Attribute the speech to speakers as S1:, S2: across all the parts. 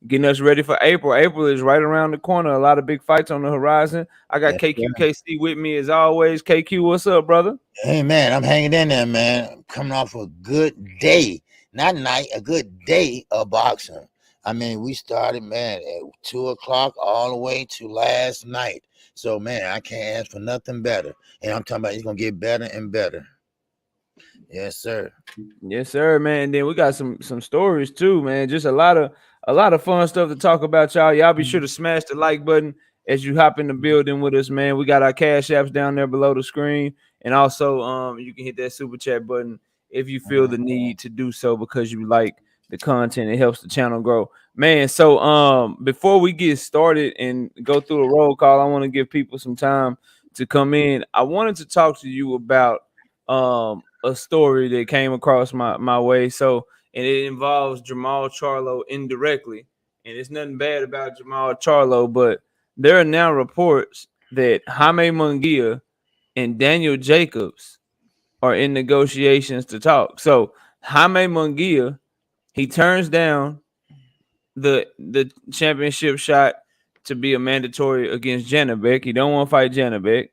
S1: getting us ready for April. April is right around the corner. A lot of big fights on the horizon. I got
S2: Yes, sir.
S1: KQKC with me as always. KQ, what's up, brother?
S2: Hey man, I'm hanging in there, man. I'm coming off a good day, not night, a good day of boxing. I mean, we started, man, at 2 o'clock all the way to last night. So, man, I can't ask for nothing better. And I'm talking about it's gonna get better and better. Yes, sir.
S1: Yes, sir, man. Then we got some stories too, man. Just a lot of fun stuff to talk about, y'all. Y'all be sure to smash the like button as you hop in the building with us, man. We got our cash apps down there below the screen, and also you can hit that super chat button if you feel the need to do so because you like the content. It helps the channel grow, man. So before we get started and go through a roll call, I want to give people some time to come in. I wanted to talk to you about a story that came across my way. So, and it involves Jamal Charlo indirectly, and it's nothing bad about Jamal Charlo, but there are now reports that Jaime Munguia and Daniel Jacobs are in negotiations to talk. So, Jaime Munguia, he turns down the championship shot to be a mandatory against Janabek. He don't want to fight Janabek.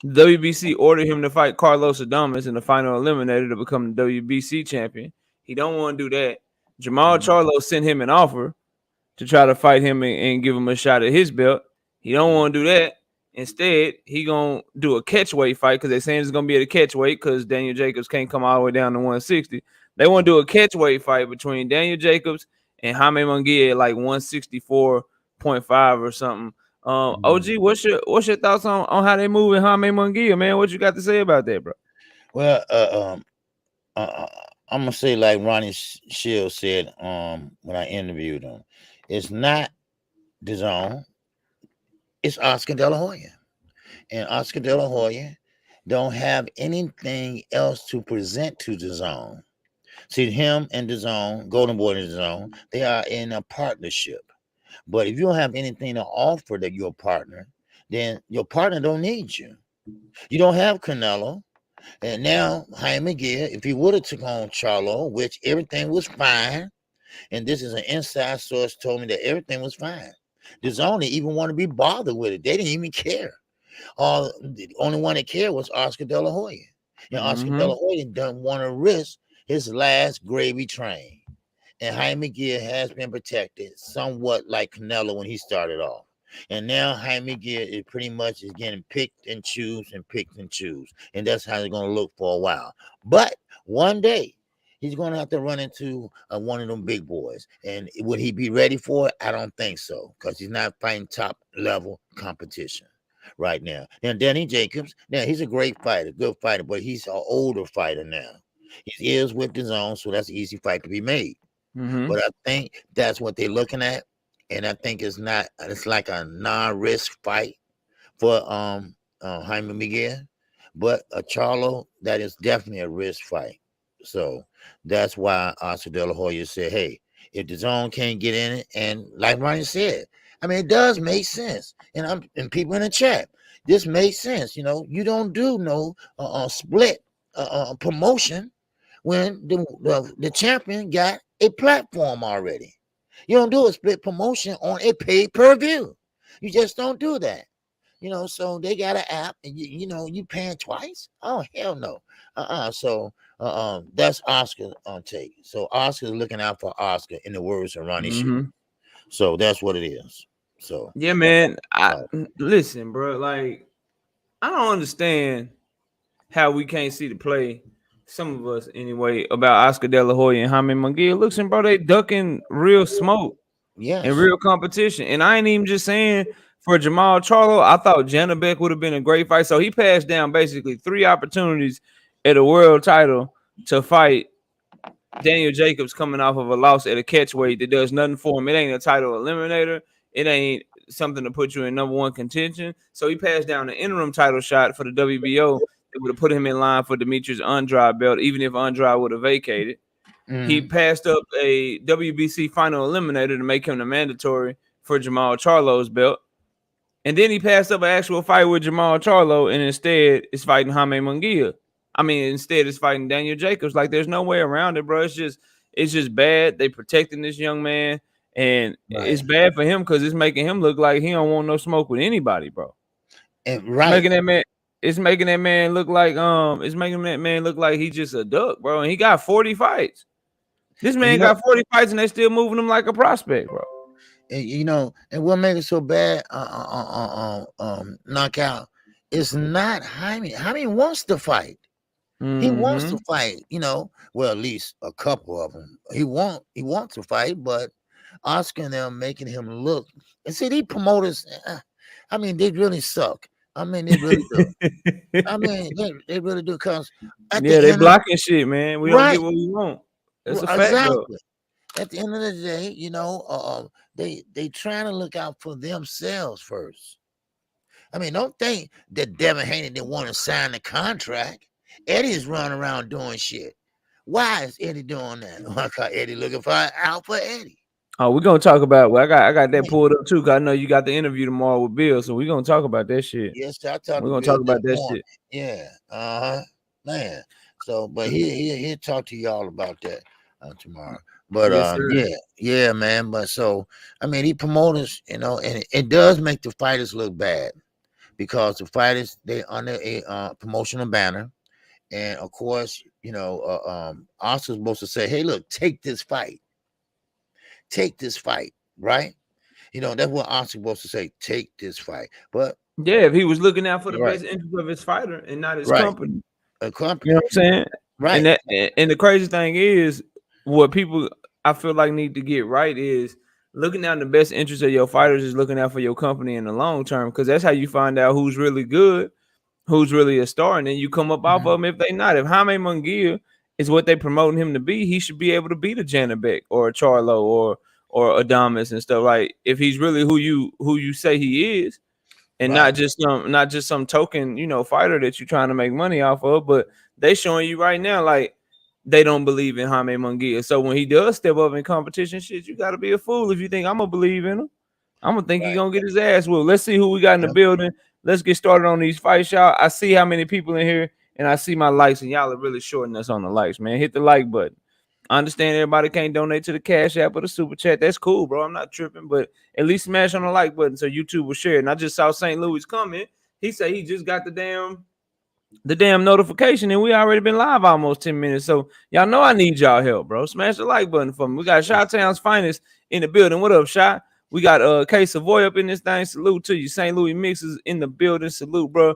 S1: WBC ordered him to fight Carlos Adames in the final eliminator to become the WBC champion. He don't want to do that. Jamal Charlo sent him an offer to try to fight him and give him a shot at his belt. He don't want to do that. Instead, he gonna do a catchweight fight because they're saying it's gonna be at a catchweight because Daniel Jacobs can't come all the way down to 160. They want to do a catchweight fight between Daniel Jacobs and Jaime Munguia at like 164.5 or something. OG, what's your thoughts on how they moving Jaime Munguia, man? What you got to say about that, bro?
S2: Well, I'm gonna say like Ronnie Shields said when I interviewed him, it's not the zone, it's Oscar De La Hoya. And Oscar De La Hoya don't have anything else to present to the zone. See, him and the zone, Golden Boy and the zone, they are in a partnership. But if you don't have anything to offer to your partner, then your partner don't need you. You don't have Canelo. And now Jaime Gill, if he would have took on Charlo, which everything was fine, and this is an inside source told me that everything was fine. The zone didn't even want to be bothered with it. They didn't even care. The only one that cared was Oscar De La Hoya. And Oscar De La Hoya doesn't want to risk his last gravy train. And Jaime Gill has been protected somewhat like Canelo when he started off. And now Jaime Gill is pretty much is getting picked and choose and picked and choose. And that's how it's going to look for a while. But one day, he's going to have to run into one of them big boys. And would he be ready for it? I don't think so, because he's not fighting top level competition right now. Now, Danny Jacobs, now he's a great fighter, good fighter, but he's an older fighter now. His ears with his own, so that's an easy fight to be made. But I think that's what they're looking at. And I think it's like a non-risk fight for Jaime Miguel. But a Charlo, that is definitely a risk fight. So that's why Oscar De La Hoya said, hey, if the zone can't get in it, and like Ronnie said, I mean, it does make sense. And people in the chat, this makes sense. You know, you don't do no split promotion when the champion got a platform already. You don't do a split promotion on a pay-per-view. You just don't do that. You know, so they got an app, and you paying twice? Oh, hell no. So that's Oscar on take. So Oscar's looking out for Oscar in the words of Ronnie Shoe. So that's what it is. So
S1: yeah, man. Listen, bro. Like, I don't understand how we can't see the play. Some of us, anyway, about Oscar De La Hoya and Jaime Munguia. Listen, bro, they ducking real smoke and
S2: yes.
S1: real competition. And I ain't even just saying for Jamal Charlo. I thought Janabek would have been a great fight. So he passed down basically 3 opportunities at a world title to fight Daniel Jacobs coming off of a loss at a catchweight that does nothing for him. It ain't a title eliminator. It ain't something to put you in number 1 contention. So he passed down the interim title shot for the WBO. It would have put him in line for Demetrius Andrade belt, even if Andrade would have vacated. He passed up a WBC final eliminator to make him the mandatory for Jamal Charlo's belt. And then he passed up an actual fight with Jamal Charlo and instead is fighting Jaime Munguia. I mean, instead it's fighting Daniel Jacobs. Like, there's no way around it, bro. It's just bad. They protecting this young man. And it's
S2: Right.
S1: bad for him because it's making him look like he don't want no smoke with anybody, bro.
S2: And
S1: Making
S2: right.
S1: that man, it's making that man look like it's making that man look like he just a duck, bro. And he got 40 fights. This
S2: And
S1: man got 40 fights and they still moving him like a prospect, bro.
S2: And what makes it so bad, knockout, it's not Jaime. Jaime wants to fight. He wants to fight, well, at least a couple of them. He wants to fight, but Oscar and them making him look. And see, these promoters, they really suck. They really do. They really do. Because at the
S1: Yeah, they
S2: end
S1: blocking shit, man. We don't
S2: right,
S1: get what we want. That's a fact, though.
S2: exactly. At the end of the day, they trying to look out for themselves first. Don't think that Devin Haney didn't want to sign the contract. Eddie's running around doing shit. Why is Eddie doing that? I call Eddie looking for Alpha Eddie.
S1: Oh, we're gonna talk about. Well, I got that pulled up too. Cause I know you got the interview tomorrow with Bill, so we're gonna talk about that shit.
S2: Yes, I talked
S1: We're
S2: to
S1: gonna
S2: Bill
S1: talk
S2: this
S1: about that
S2: morning.
S1: shit.
S2: Yeah, man. So, but he'll talk to y'all about that tomorrow. But
S1: Yes, sir.
S2: yeah, man. But so he promoters, and it does make the fighters look bad because the fighters they under a promotional banner, and of course, Oscar's supposed to say, "Hey, look, take this fight, right?" That's what Oscar's supposed to say, "Take this fight," but.
S1: Yeah, if he was looking out for the
S2: Right.
S1: best interest of his fighter and not his
S2: Right.
S1: company.
S2: A company.
S1: You know what I'm saying?
S2: Right.
S1: And the crazy thing is, what people I feel like need to get right is looking out the best interest of your fighters is looking out for your company in the long term, because that's how you find out who's really good, who's really a star, and then you come up off of them if they not. If Jaime Munguia is what they promoting him to be, he should be able to beat a Janabek or a Charlo or Adamas and stuff. Like if he's really who you say he is. And
S2: Right.
S1: not just some token, fighter that you're trying to make money off of, but they showing you right now like they don't believe in Jaime Munguia. So when he does step up in competition, shit, you gotta be a fool if you think I'm gonna believe in him. I'm gonna think he's gonna get his ass whooped. Let's see who we got in the building. Let's get started on these fights, y'all. I see how many people in here, and I see my likes, and y'all are really shorting us on the likes, man. Hit the like button. I understand everybody can't donate to the Cash App or the Super Chat. That's cool, bro. I'm not tripping, but at least smash on the like button so YouTube will share it. And I just saw St. Louis comment. He said he just got the damn notification, and we already been live almost 10 minutes. So y'all know I need y'all help, bro. Smash the like button for me. We got Chi-Town's finest in the building. What up, Chi? We got K Savoy up in this thing. Salute to you. St. Louis Mixes in the building. Salute, bro.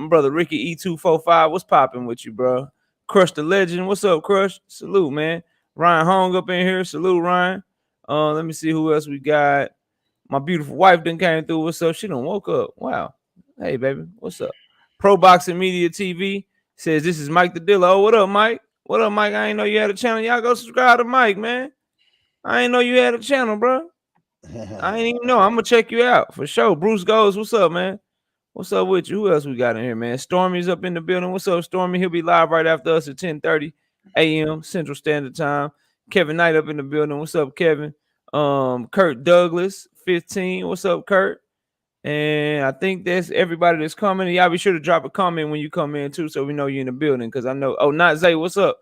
S1: Brother Ricky E245. What's popping with you, bro? Crush the Legend. What's up, Crush? Salute, man. Ryan Hong up in here. Salute, Ryan. Let me see who else we got. My beautiful wife done came through. What's up? She done woke up. Wow. Hey, baby. What's up? Pro Boxing Media TV says this is Mike the Dealer. Oh, what up, Mike? What up, Mike? I ain't know you had a channel. Y'all go subscribe to Mike, man. I ain't know you had a channel, bro. I ain't even know. I'm gonna check you out for sure. Bruce Goes, what's up, man? What's up with you? Who else we got in here, man? Stormy's up in the building. What's up, Stormy? He'll be live right after us at 10:30 a.m. Central Standard Time. Kevin Knight up in the building. What's up, Kevin? Kurt Douglas, 15. What's up, Kurt? And I think that's everybody that's coming. Y'all be sure to drop a comment when you come in too, so we know you're in the building. Cause I know. Oh, Not Zay, what's up?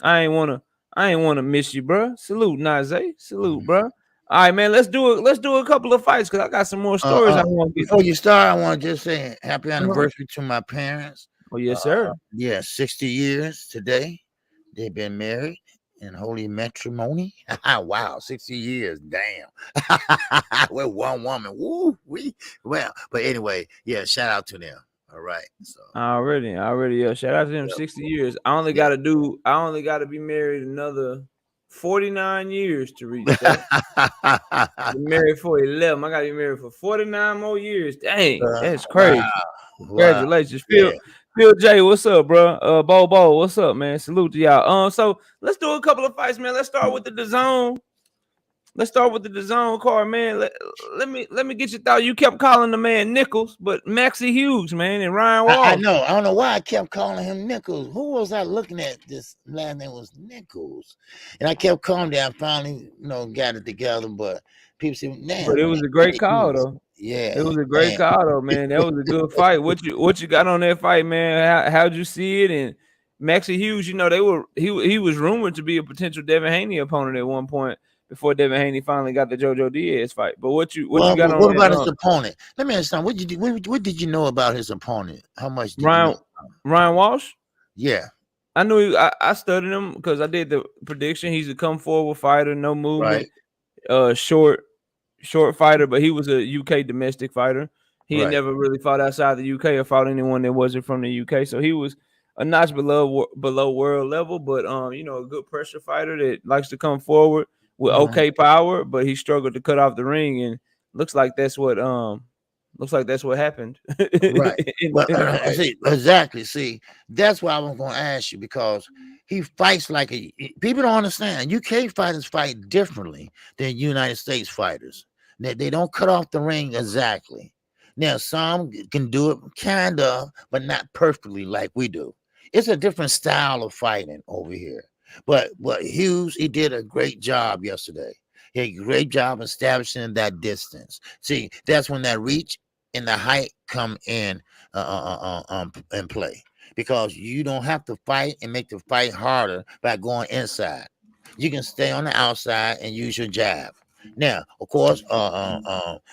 S1: I ain't wanna miss you, bro. Salute, Not Zay. Salute, bro. All right, man. Let's do a couple of fights because I got some more stories I want to get.
S2: Before you start, I want to just say happy anniversary to my parents.
S1: Oh, yes, sir.
S2: 60 years today. They've been married in holy matrimony. Wow, 60 years. Damn. We're one woman. Woo, but anyway, yeah, shout out to them. All right. So
S1: already, shout out to them. 60 years. I only gotta be married another 49 years to reach that. Been married for 11. I gotta be married for 49 more years. Dang, that's crazy. Wow. Congratulations. Phil J, what's up, bro? Bo, what's up, man? Salute to y'all. So let's do a couple of fights, man. Let's start with the DAZN. Let's start with the DAZN card, man. Let me get your thought. You kept calling the man Nichols, but Maxie Hughes, man, and Ryan Wall.
S2: I know. I don't know why I kept calling him Nichols. Who was I looking at? This last name was Nichols, and I kept calling that. I finally, got it together. But people say, "Man,"
S1: but it was a great call, though.
S2: Yeah,
S1: it was a great call, though, man. That was a good fight. What you got on that fight, man? How'd you see it? And Maxie Hughes, he was rumored to be a potential Devin Haney opponent at one point before Devin Haney finally got the JoJo Diaz fight. But what you
S2: Well,
S1: got on
S2: what about
S1: that?
S2: his opponent? Let me understand. What did you know about his opponent? How much did you know?
S1: Ryan Walsh?
S2: Yeah.
S1: I knew I studied him because I did the prediction. He's a come forward fighter, no movement, short fighter, but he was a UK domestic fighter. He had never really fought outside the UK or fought anyone that wasn't from the UK. So he was a notch below world level, but a good pressure fighter that likes to come forward with okay power, but he struggled to cut off the ring, and looks like that's what happened.
S2: Right. Well, see, exactly. See, that's why I was going to ask you, because he fights like people don't understand. UK fighters fight differently than United States fighters. They don't cut off the ring exactly. Now, some can do it kind of, but not perfectly like we do. It's a different style of fighting over here. But Hughes, he did a great job yesterday. He did a great job establishing that distance. See, that's when that reach and the height come in play, because you don't have to fight and make the fight harder by going inside. You can stay on the outside and use your jab. Now, of course,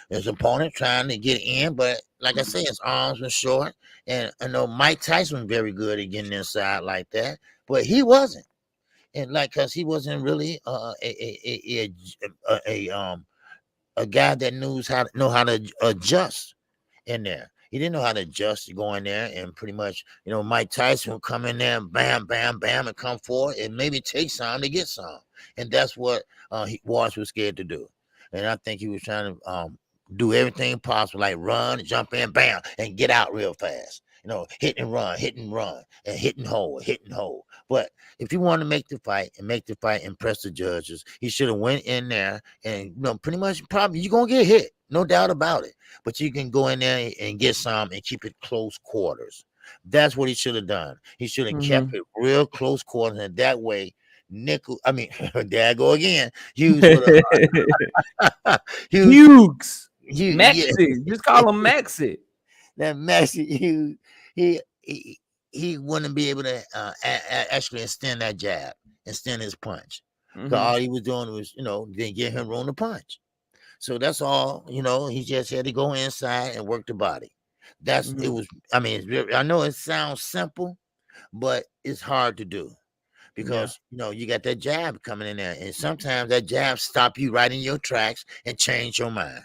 S2: his opponent trying to get in, but like I said, his arms were short, and I know Mike Tyson was very good at getting inside like that, but he wasn't, and because he wasn't really a guy that know how to adjust in there. He didn't know how to adjust to go in there, and pretty much, Mike Tyson would come in there and bam, bam, bam, and come forward and maybe take some to get some. And that's what Walsh was scared to do. And I think he was trying to do everything possible, like run, jump in, bam, and get out real fast. Hit and run, and hit and hold. But if he wanted to make the fight and impress the judges, he should have went in there and, pretty much probably you're going to get hit. No doubt about it. But you can go in there and get some and keep it close quarters. That's what he should have done. He should have kept it real close quarters. And that way, there I go again. Hughes would have.
S1: Hughes. Maxie. Just call him Maxie.
S2: That Maxie Hughes, he wouldn't be able to actually extend that jab, extend his punch. So all he was doing was, then get him room to punch. So that's all, he just had to go inside and work the body. It was, I know it sounds simple, but it's hard to do because, you got that jab coming in there, and sometimes that jab stop you right in your tracks and change your mind.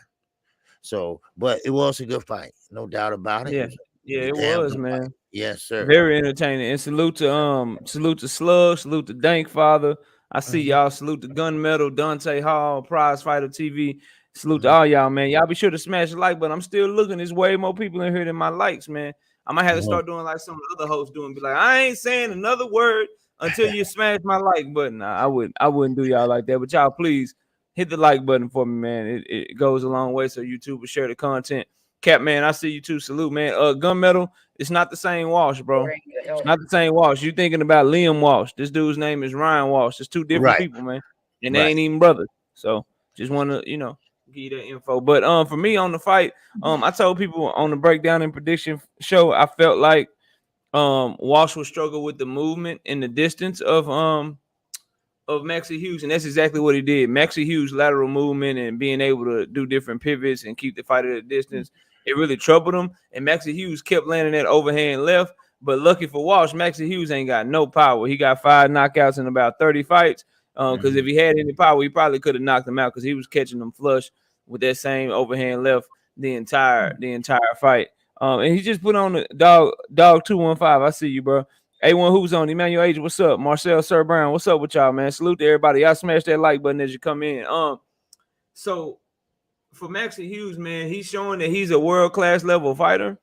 S2: So, but it was a good fight. No doubt about it.
S1: It was, man.
S2: Fight. Yes, sir.
S1: Very entertaining. And salute to Slug, salute to Dank Father. I see y'all. Salute to Gunmetal, Dante Hall, Prize Fighter TV. Salute to all y'all, man. Y'all be sure to smash the like button. I'm still looking. There's way more people in here than my likes, man. I might have to start doing like some of the other hosts doing. Be like, I ain't saying another word until you smash my like button. I wouldn't do y'all like that. But y'all, please hit the like button for me, man. It goes a long way so YouTube will share the content. Cap, man, I see you too. Salute, man. Gunmetal, it's not the same Walsh, bro. It's not the same Walsh. You thinking about Liam Walsh. This dude's name is Ryan Walsh. It's two different people, man. And they ain't even brothers. So just want to, give you that info. But for me on the fight, I told people on the breakdown and prediction show, I felt like Walsh would struggle with the movement and the distance of Maxie Hughes, and that's exactly what he did. Maxie Hughes' lateral movement and being able to do different pivots and keep the fight at a distance, it really troubled him. And Maxie Hughes kept landing that overhand left. But lucky for Walsh, Maxie Hughes ain't got no power. He got 5 knockouts in about 30 fights. Because if he had any power, he probably could have knocked him out because he was catching them flush with that same overhand left the entire fight. And he just put on the dog 215. I see you, bro. A1 who's on Emmanuel Agent, what's up? Marcel Sir Brown, what's up with y'all, man? Salute to everybody. Y'all smash that like button as you come in. So for Maxie Hughes, man, he's showing that he's a world-class level fighter.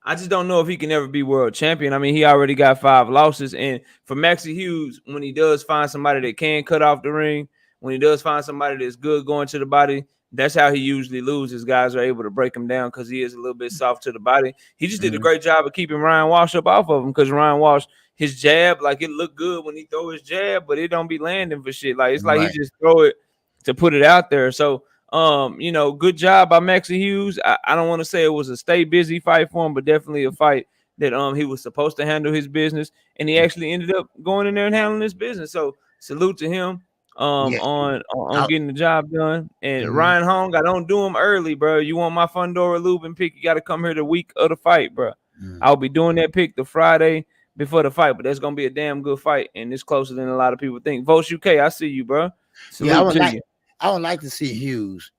S1: I just don't know if he can ever be world champion. I mean, he already got 5 losses. And for Maxie Hughes, when he does find somebody that can cut off the ring, when he does find somebody that's good going to the body, that's how he usually loses. Guys are able to break him down because he is a little bit soft to the body. He just did a great job of keeping Ryan Walsh up off of him because Ryan Walsh, his jab, like it looked good when he throw his jab, but it don't be landing for shit. Like it's like he just throw it to put it out there. So good job by Maxie Hughes. I don't want to say it was a stay busy fight for him, but definitely a fight that he was supposed to handle his business, and he actually ended up going in there and handling his business. So Salute to him.
S2: Yeah.
S1: On getting the job done. And
S2: Mhm.
S1: Ryan Hong, I don't do him early, bro. You want my Fundora Lubin pick? You got to come here the week of the fight, bro.
S2: Mm.
S1: I'll be doing that pick the Friday before the fight, but that's gonna be a damn good fight, and it's closer than a lot of people think. Votes UK, I see you, bro.
S2: Yeah,
S1: Salute to you.
S2: I would like to see Hughes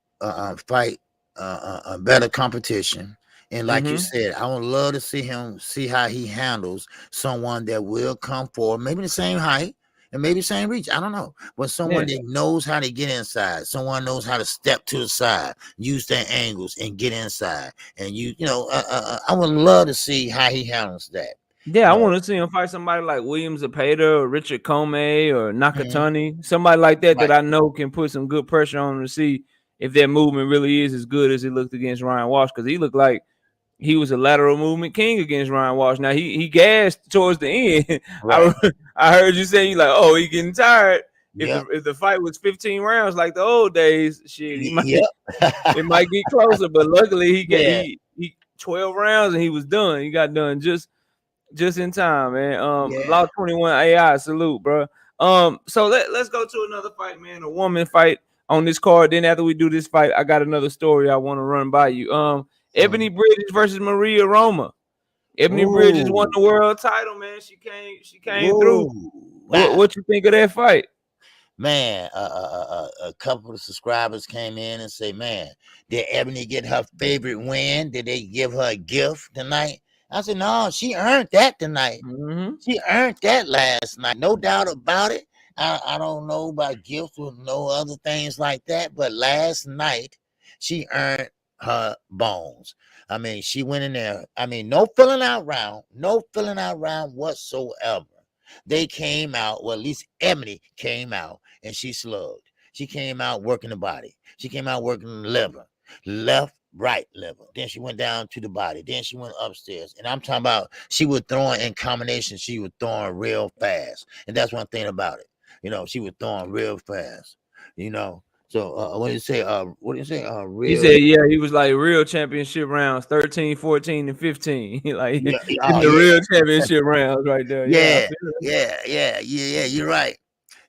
S2: fight a better competition. And like you said, I would love to see how he handles someone that will come forward, maybe the same height and maybe same reach. I don't know, but someone that knows how to get inside, someone knows how to step to the side, use their angles, and get inside. And I would love to see how he handles that.
S1: Yeah, I want to see him fight somebody like William Zepeda or Richard Comey or Nakatani, somebody like that that I know can put some good pressure on him to see if that movement really is as good as it looked against Ryan Walsh, because he looked like he was a lateral movement king against Ryan Walsh. Now he gassed towards the end.
S2: Right.
S1: I heard you saying, you like, oh, he getting tired.
S2: Yep.
S1: If the fight was 15 rounds like the old days, shit, it might get closer. But luckily he 12 rounds and he was done. He got done just in time, man. Law 21 AI, salute, bro. So let's go to another fight, man. A woman fight on this card. Then after we do this fight, I got another story I want to run by you. Ebony Bridges versus Maria Roma. Ebony Bridges won the world title, man. She came through. What you think of that fight?
S2: Man, a couple of subscribers came in and say, man, did Ebony get her favorite win? Did they give her a gift tonight? I said, no, she earned that tonight. She earned that last night. No doubt about it. I don't know about gifts or no other things like that, but last night she earned her bones. I mean, she went in there. I mean, no filling out round whatsoever. They came out, well, at least Ebony came out and she slugged. She came out working the body. She came out working the liver, left, right liver. Then she went down to the body. Then she went upstairs. And I'm talking about she was throwing in combination. She was throwing real fast. And that's one thing about it. She was throwing real fast. So what do you say? Real.
S1: He said, yeah, he was like real championship rounds, 13, 14, and 15. Like the real championship rounds right there.
S2: Yeah. You're right.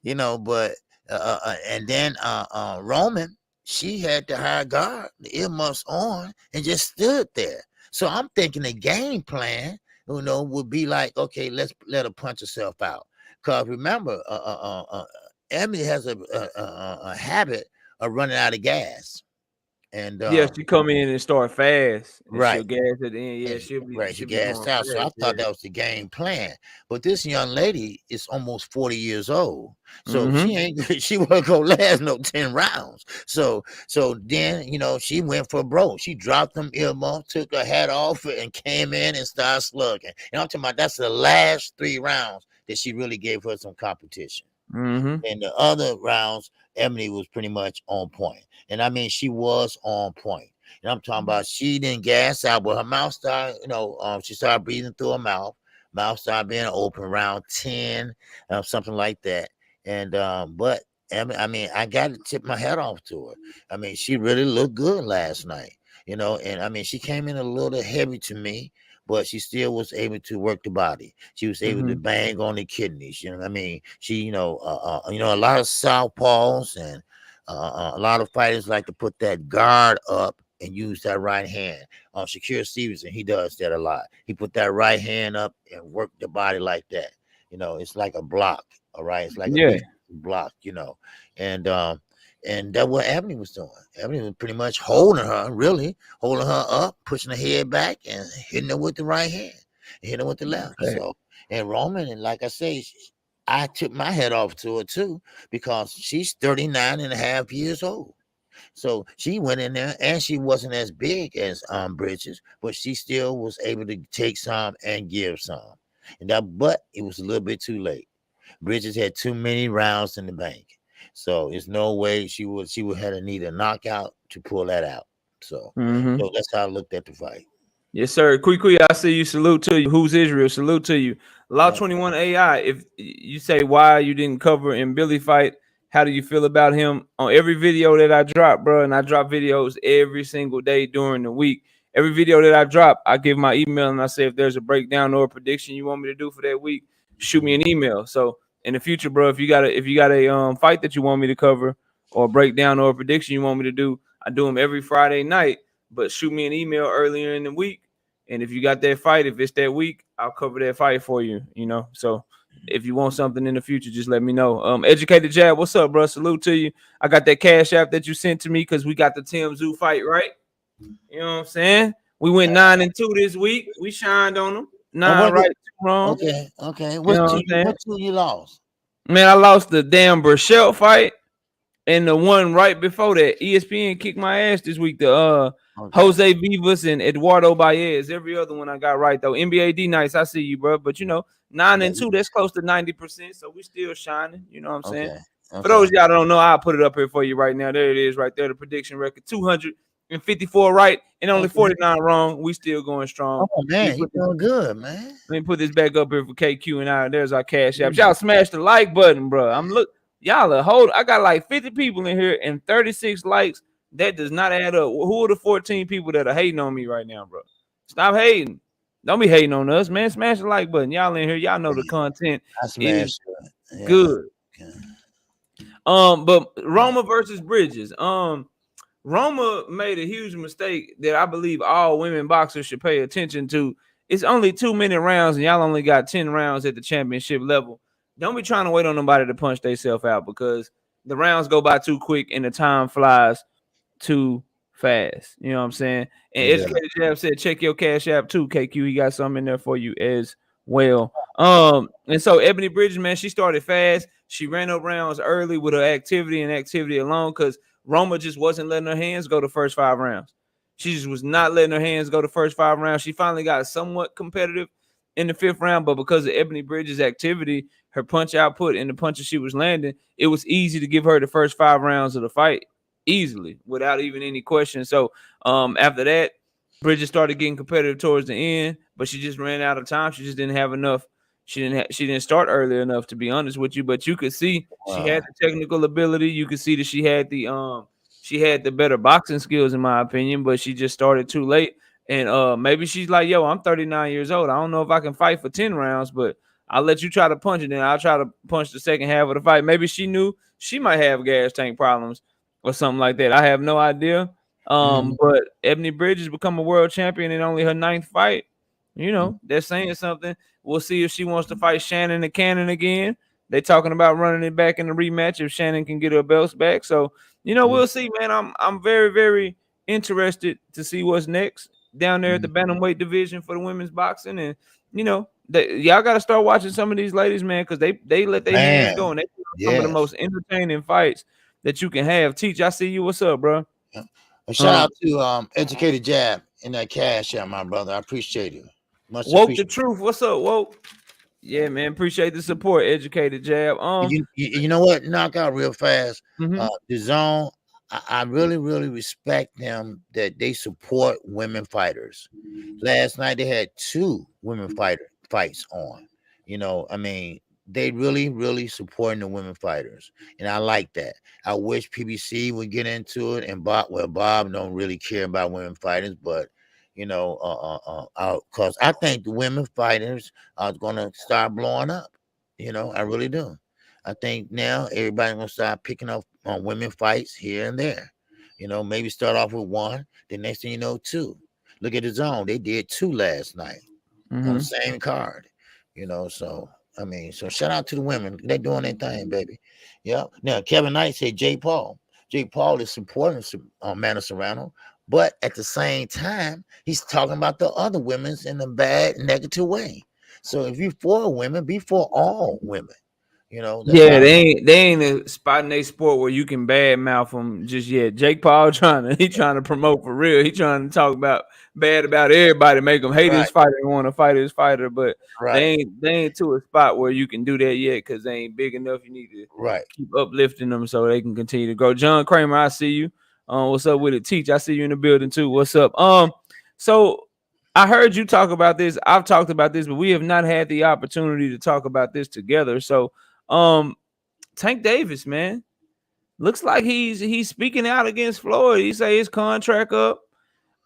S2: But and then Roman, she had the high guard, the earmuffs on, and just stood there. So I'm thinking the game plan, would be like, okay, let's let her punch herself out. Because remember, Emily has a habit of running out of gas. And
S1: she come in and start fast. And
S2: right.
S1: She'll gas at the end. Yeah, she'll be
S2: gassed out. So I thought that was the game plan. But this young lady is almost 40 years old. So she wasn't gonna last no 10 rounds. So then, she went for broke. She dropped them earmuffs, took her hat off, and came in and started slugging. And I'm talking about that's the last 3 rounds that she really gave her some competition. And the other rounds, Emily was pretty much on point. And I mean, she was on point. And I'm talking about she didn't gas out, but her mouth started, she started breathing through her mouth. Mouth started being open around 10, something like that. And but I mean, I got to tip my hat off to her. I mean, she really looked good last night, and I mean, she came in a little heavy to me, but she still was able to work the body. She was able to bang on the kidneys. You know what I mean? She, a lot of southpaws and a lot of fighters like to put that guard up and use that right hand. Shakir Stevenson, he does that a lot. He put that right hand up and work the body like that. It's like a block. All right, it's like a block. And that's what Ebony was doing. Ebony was pretty much holding her up, pushing her head back, and hitting her with the right hand, hitting her with the left. Okay. So, and Roman, and like I say, I took my head off to her too, because she's 39 and a half years old. So she went in there, and she wasn't as big as Bridges, but she still was able to take some and give some. But it was a little bit too late. Bridges had too many rounds in the bank. So there's no way she would have to need a knockout to pull that out. So that's how I looked at the fight.
S1: Yes, sir. Quickly, I see you. Salute to you. Who's Israel? Salute to you. Law 21 AI. If you say why you didn't cover in Billy fight, how do you feel about him? On every video that I drop, bro, and I drop videos every single day during the week. Every video that I drop, I give my email and I say if there's a breakdown or a prediction you want me to do for that week, shoot me an email. So in the future, bro, if you got a fight that you want me to cover or a breakdown or a prediction you want me to do, I do them every Friday night. But shoot me an email earlier in the week, and if you got that fight, if it's that week, I'll cover that fight for you. You know, so if you want something in the future, just let me know. Educated Jab, what's up, bro? Salute to you. I got that Cash App that you sent to me because we got the Tszyu fight, right? You know what I'm saying? We went 9-2 this week. We shined on them. 9 right, 2 wrong.
S2: Okay.
S1: You know
S2: What two you lost?
S1: Man, I lost the damn Burchell fight and the one right before that. ESPN kicked my ass this week. The Jose Vivas and Eduardo Baez. Every other one I got right though. NBA D nights, I see you, bro. But you know, 9-2, that's close to 90%. So we still shining. You know what I'm saying? For those y'all don't know, I'll put it up here for you right now. There it is, right there. The prediction record: 254 right and only 49 wrong. We still going strong.
S2: Oh man, you doing good, man.
S1: Let me put this back up here for KQ and I. There's our Cash App. Y'all smash the like button, bro. Y'all are hold. I got like 50 people in here and 36 likes. That does not add up. Who are the 14 people that are hating on me right now, bro? Stop hating. Don't be hating on us, man. Smash the like button. Y'all in here. Y'all know the content is good. But Roma versus Bridges. Roma made a huge mistake that I believe all women boxers should pay attention to. It's only 2-minute rounds, and y'all only got 10 rounds at the championship level. Don't be trying to wait on nobody to punch themselves out because the rounds go by too quick and the time flies too fast. You know what I'm saying? And Educated Jab said, check your Cash App too, KQ. He got something in there for you as well. And so Ebony Bridges, man, she started fast. She ran up rounds early with her activity alone because Roma just wasn't letting her hands go the first 5 rounds. She just was not letting her hands go the first 5 rounds. She finally got somewhat competitive in the 5th round, but because of Ebony Bridges' activity, her punch output, and the punches she was landing, it was easy to give her the first 5 rounds of the fight easily without even any question. So after that, Bridges started getting competitive towards the end, but she just ran out of time. She just didn't have enough. She didn't start early enough, to be honest with you. But you could see she had the technical ability. You could see that she had the better boxing skills, in my opinion. But she just started too late. And maybe she's like, yo, I'm 39 years old. I don't know if I can fight for 10 rounds, but I'll let you try to punch it. Then I'll try to punch the second half of the fight. Maybe she knew she might have gas tank problems or something like that. I have no idea. But Ebony Bridges become a world champion in only her 9th fight. You know, they're saying something. We'll see if she wants to fight Shannon the Cannon again. They're talking about running it back in the rematch if Shannon can get her belts back. So, you know, we'll see, man. I'm very, very interested to see what's next down there at the bantamweight division for the women's boxing. And, you know, y'all got to start watching some of these ladies, man, because they let their hands go. And they some of the most entertaining fights that you can have. Teach, I see you. What's up, bro?
S2: Shout out to Educated Jab in that Cash App, my brother. I appreciate it. Much
S1: Woke the truth. What's up, Woke? Yeah, man. Appreciate the support, Educated Jab.
S2: You know what? Knock out real fast. The Zone. I really, really respect them that they support women fighters. Last night they had 2 women fights on. You know, I mean, they really, really supporting the women fighters, and I like that. I wish PBC would get into it, and Bob don't really care about women fighters, but you know, because I think the women fighters are going to start blowing up. You know, I really do. I think now everybody's going to start picking up on women fights here and there. You know, maybe start off with 1, the next thing you know, 2. Look at the Zone; they did 2 last night on the same card. You know, so I mean, so shout out to the women; they're doing their thing, baby. Yeah. Now Kevin Knight said Jake Paul. Jake Paul is supporting Amanda Serrano. But at the same time, he's talking about the other women's in a bad, negative way. So if you're for women, be for all women. You know.
S1: Yeah, they ain't a spot in their sport where you can badmouth them just yet. Jake Paul trying to promote for real. He trying to talk bad about everybody, make them hate his fighter and want to fight his fighter. But they ain't to a spot where you can do that yet because they ain't big enough. You need to keep uplifting them so they can continue to grow. John Kramer, I see you. What's up with it? Teach, I see you in the building too. What's up? So I heard you talk about this. I've talked about this, but we have not had the opportunity to talk about this together. So, Tank Davis, man, looks like he's speaking out against Floyd. He say his contract up.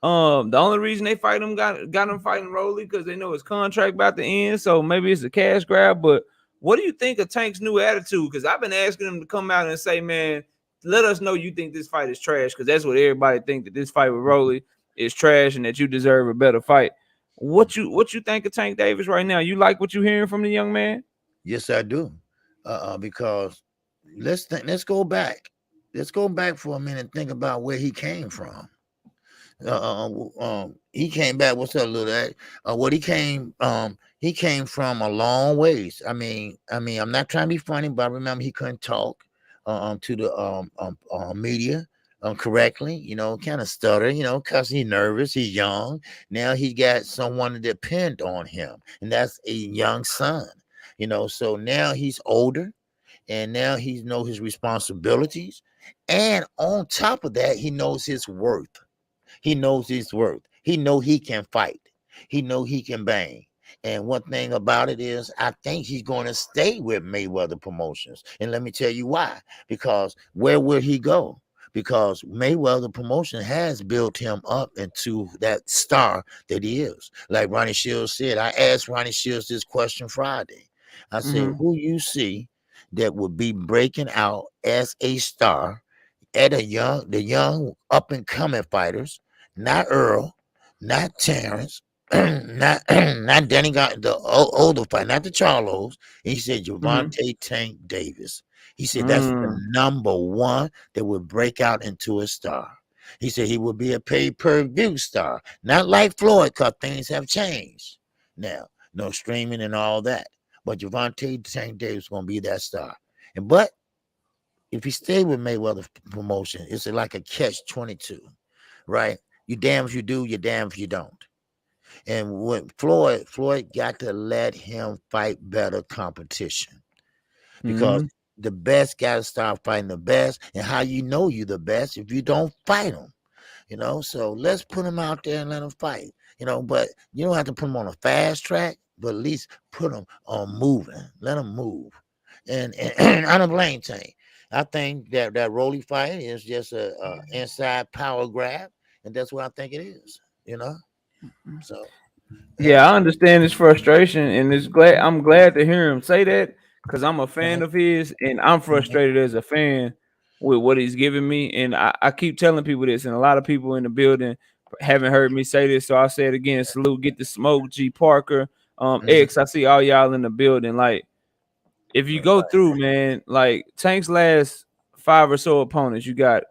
S1: The only reason they fight him got him fighting Rolly because they know his contract about to end. So maybe it's a cash grab. But What do you think of Tank's new attitude? Because I've been asking him to come out and say, man, let us know you think this fight is trash, because that's what everybody think, that this fight with Rolly is trash and that you deserve a better fight. What you think of Tank Davis right now? You like what you hearing from the young man?
S2: Yes, I do. Because let's go back. Let's go back for a minute and think about where he came from. He came back. What's up, little? What he came from a long ways. I'm not trying to be funny, but I remember he couldn't talk to the media correctly. Kind of stutter. Cause he's nervous. He's young. Now he got someone to depend on him, and that's a young son. So now he's older, and now he knows his responsibilities, and on top of that, he knows his worth. He knows his worth. He know he can fight. He know he can bang. And one thing about it is, I think he's going to stay with Mayweather Promotions. And let me tell you why. Because where will he go? Because Mayweather Promotion has built him up into that star that he is. Like Ronnie Shields said, I asked Ronnie Shields this question Friday. I said, who you see that would be breaking out as a star at the young up and coming fighters, not Earl, not Terrence, not Danny got the older fight, not the Charlos. He said Gervonta Tank Davis. He said that's the number one that would break out into a star. He said he would be a pay-per-view star, not like Floyd, because things have changed now. No streaming and all that. But Gervonta Tank Davis is going to be that star. But if he stayed with Mayweather Promotion, it's like a catch-22, right? You damn if you do, you damn if you don't. And when Floyd got to let him fight better competition, because the best got to start fighting the best. And how you know you the best if you don't fight them, So let's put him out there and let him fight, But you don't have to put him on a fast track, but at least put him on moving. Let him move. And I don't blame Tank. I think that Rolly fight is just a inside power grab, and that's what I think it is. So
S1: Yeah, I understand his frustration, and I'm glad to hear him say that, because I'm a fan of his, and I'm frustrated as a fan with what he's giving me. And I keep telling people this, and a lot of people in the building haven't heard me say this, so I'll say it again. Salute, get the smoke, G Parker, X. I see all y'all in the building. Like, if you go through, man, like Tank's last 5 or so opponents, you got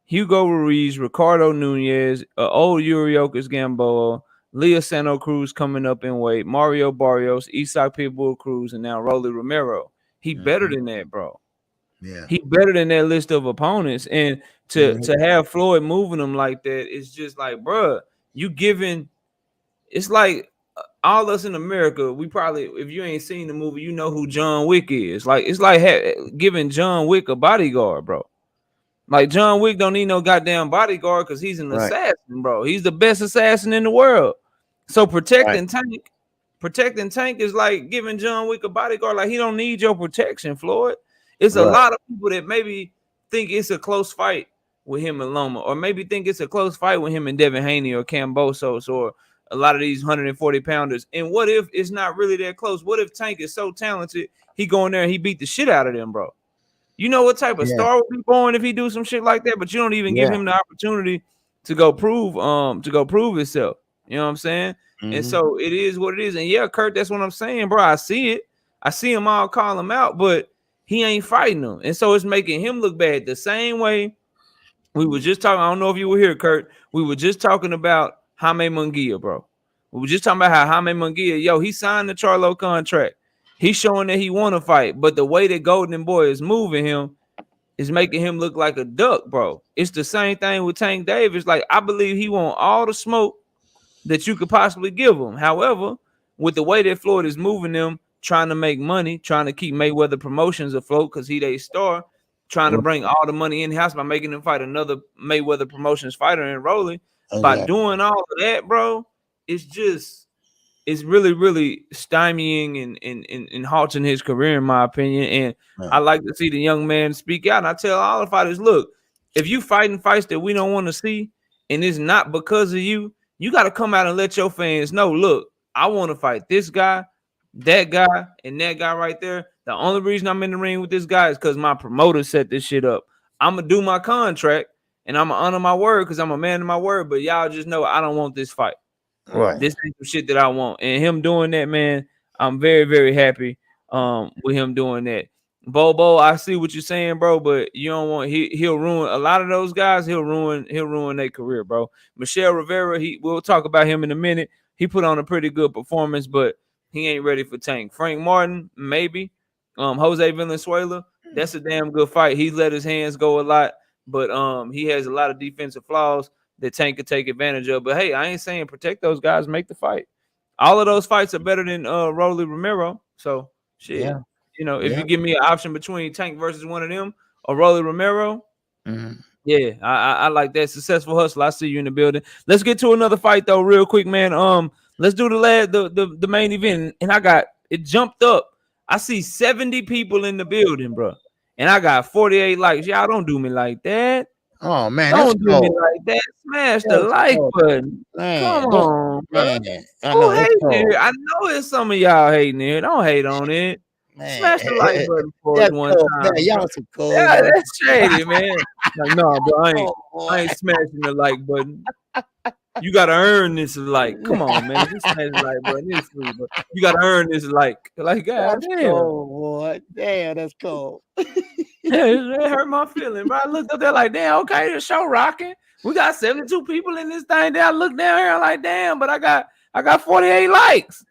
S1: Hugo Ruiz, Ricardo Nunez, old Yuriokis Gamboa, Leah Sano Cruz coming up in weight, Mario Barrios, Isaac Pitbull Cruz, and now Rolly Romero. He better than that, bro.
S2: Yeah.
S1: He better than that list of opponents. And to have Floyd moving them like that, it's just like, bro, you giving. It's like all us in America, we probably, if you ain't seen the movie, you know who John Wick is. Like, it's like giving John Wick a bodyguard, bro. Like, John Wick don't need no goddamn bodyguard because he's an assassin, bro. He's the best assassin in the world. So protecting Tank is like giving John Wick a bodyguard. Like, he don't need your protection, Floyd. It's a lot of people that maybe think it's a close fight with him and Loma, or maybe think it's a close fight with him and Devin Haney or Cambosos or a lot of these 140 pounders. And what if it's not really that close? What if Tank is so talented, he go in there and he beat the shit out of them, bro? You know what type of star would be born if he do some shit like that, but you don't even give him the opportunity to go prove himself. You know what I'm saying? And so it is what it is. And yeah, Kurt, that's what I'm saying, bro. I see it. I see him all call him out, but he ain't fighting them. And so it's making him look bad. The same way we were just talking. I don't know if you were here, Kurt. We were just talking about Jaime Munguia, bro. We were just talking about how Jaime Munguia, he signed the Charlo contract. He's showing that he want to fight, but the way that Golden Boy is moving him is making him look like a duck, bro. It's the same thing with Tank Davis. Like, I believe he want all the smoke that you could possibly give him. However, with the way that Floyd is moving them, trying to make money, trying to keep Mayweather Promotions afloat because he they star, trying to bring all the money in-house by making him fight another Mayweather Promotions fighter and Rolling. By doing all of that, bro, it's really, really stymieing and halting his career, in my opinion. And I like to see the young man speak out. And I tell all the fighters, look, if you fighting fights that we don't want to see, and it's not because of you, you got to come out and let your fans know, look, I want to fight this guy. That guy and that guy right there. The only reason I'm in the ring with this guy is because my promoter set this shit up. I'm gonna do my contract and I'm gonna honor my word because I'm a man of my word. But y'all just know I don't want this fight.
S2: Right.
S1: This ain't some shit that I want. And him doing that, man, I'm very, very happy with him doing that. Bobo, I see what you're saying, bro, but you don't want he'll ruin a lot of those guys, he'll ruin their career, bro. Michelle Rivera, we'll talk about him in a minute. He put on a pretty good performance, but he ain't ready for Tank. Frank Martin, maybe. Jose Valenzuela, that's a damn good fight. He let his hands go a lot, but he has a lot of defensive flaws that Tank could take advantage of. But hey, I ain't saying protect those guys, make the fight. All of those fights are better than Rolly Romero. So shit.
S2: Yeah.
S1: You know, if
S2: Yeah.
S1: you give me an option between Tank versus one of them or Rolly Romero, yeah, I like that. Successful hustle. I see you in the building. Let's get to another fight though, real quick, man. Let's do the main event. And I got it jumped up. I see 70 people in the building, bro. And I got 48 likes. Y'all don't do me like that.
S2: Oh man, that's
S1: Don't do me
S2: cold.
S1: like that. Smash the
S2: That's
S1: like
S2: cold.
S1: button.
S2: Man,
S1: Come on, bro.
S2: man. I
S1: Who
S2: know that's
S1: hating
S2: cold.
S1: here? I know it's some of y'all hating here. Don't hate on it.
S2: Man,
S1: Smash the like button for us
S2: that's
S1: one
S2: cold. Man,
S1: time, bro.
S2: y'all some cold.
S1: Yeah,
S2: Man.
S1: that's shady, man. Like, no, bro, I
S2: Oh,
S1: ain't smashing the like button. You gotta earn this like. Come on, man. Just smash the like button. It's free, but you gotta earn this like. Like, god
S2: that's
S1: damn.
S2: cold, boy. Damn, that's cold.
S1: Yeah, it hurt my feeling, bro. I looked up there like, damn, okay, the show rocking. We got 72 people in this thing. Then I look down here like, damn, but I got 48 likes.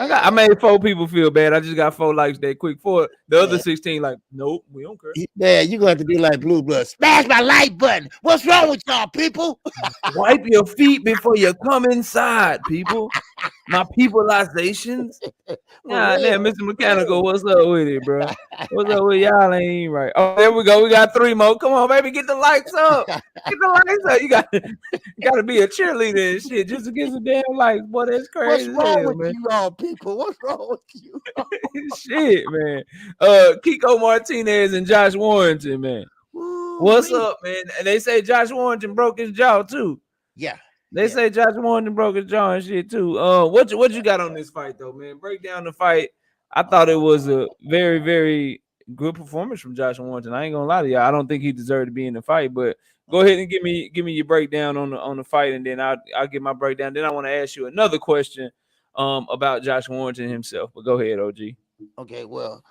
S1: I made 4 people feel bad. I just got 4 likes that quick. For the other 16, like, nope, we don't care.
S2: Yeah, you're gonna have to do like Blue Blood. Smash my like button. What's wrong with y'all, people?
S1: Wipe your feet before you come inside, people. My peopleizations. Yeah, damn, Mr. Mechanical, what's up with it, bro? What's up with y'all? Ain't right. Oh, there we go. We got 3 more. Come on, baby, get the likes up. Get the likes up. You got to be a cheerleader and shit just to get some damn likes. Boy, that's crazy.
S2: What's wrong with
S1: man.
S2: you all, people? What's wrong with you?
S1: Shit, man. Kiko Martinez and Josh Warrington, man. What's up, man? And they say Josh Warrington broke his jaw too.
S2: Yeah.
S1: They say Josh Warrington broke his jaw and shit too. What you got on this fight though, man? Break down the fight. I thought it was a very, very good performance from Josh Warrington. I ain't gonna lie to y'all. I don't think he deserved to be in the fight, but go ahead and give me your breakdown on the fight, and then I'll get my breakdown. Then I want to ask you another question about Josh Warrington himself. But go ahead, OG.
S2: Okay, well,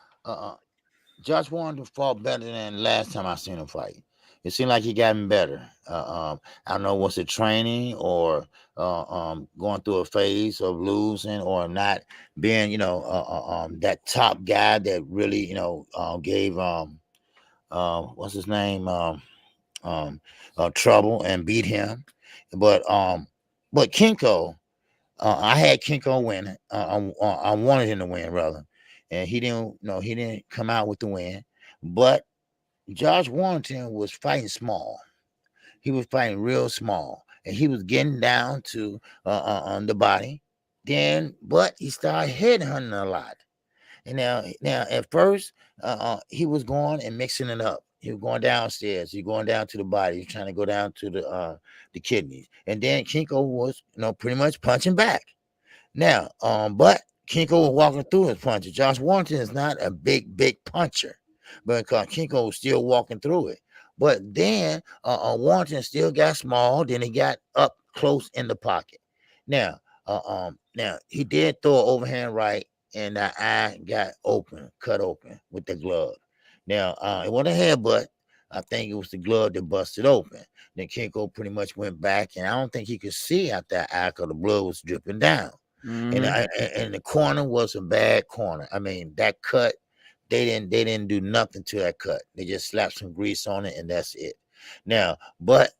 S2: Josh Warrington fought better than last time I seen him fight. It seemed like he gotten better. I don't know, was it training or going through a phase of losing or not being, that top guy that really, gave what's his name, trouble and beat him. But Kinko, I had Kinko win. I wanted him to win rather, and he didn't come out with the win, but Josh Warrington was fighting small. He was fighting real small, and he was getting down to on the body. But he started headhunting a lot. And now at first, he was going and mixing it up. He was going downstairs. He was going down to the body. He was trying to go down to the kidneys. And then Kinko was, pretty much punching back. Now, but Kinko was walking through his punches. Josh Warrington is not a big puncher, but Kinko was still walking through it. But then Warrington still got small. Then he got up close in the pocket. Now he did throw an overhand right, and the eye got cut open with the glove. Now it wasn't a headbutt. I think it was the glove that busted open. Then Kinko pretty much went back, and I don't think he could see out that eye because the blood was dripping down. And the corner was a bad corner. I mean, that cut, they didn't do nothing to that cut. They just slapped some grease on it, and that's it. Now, but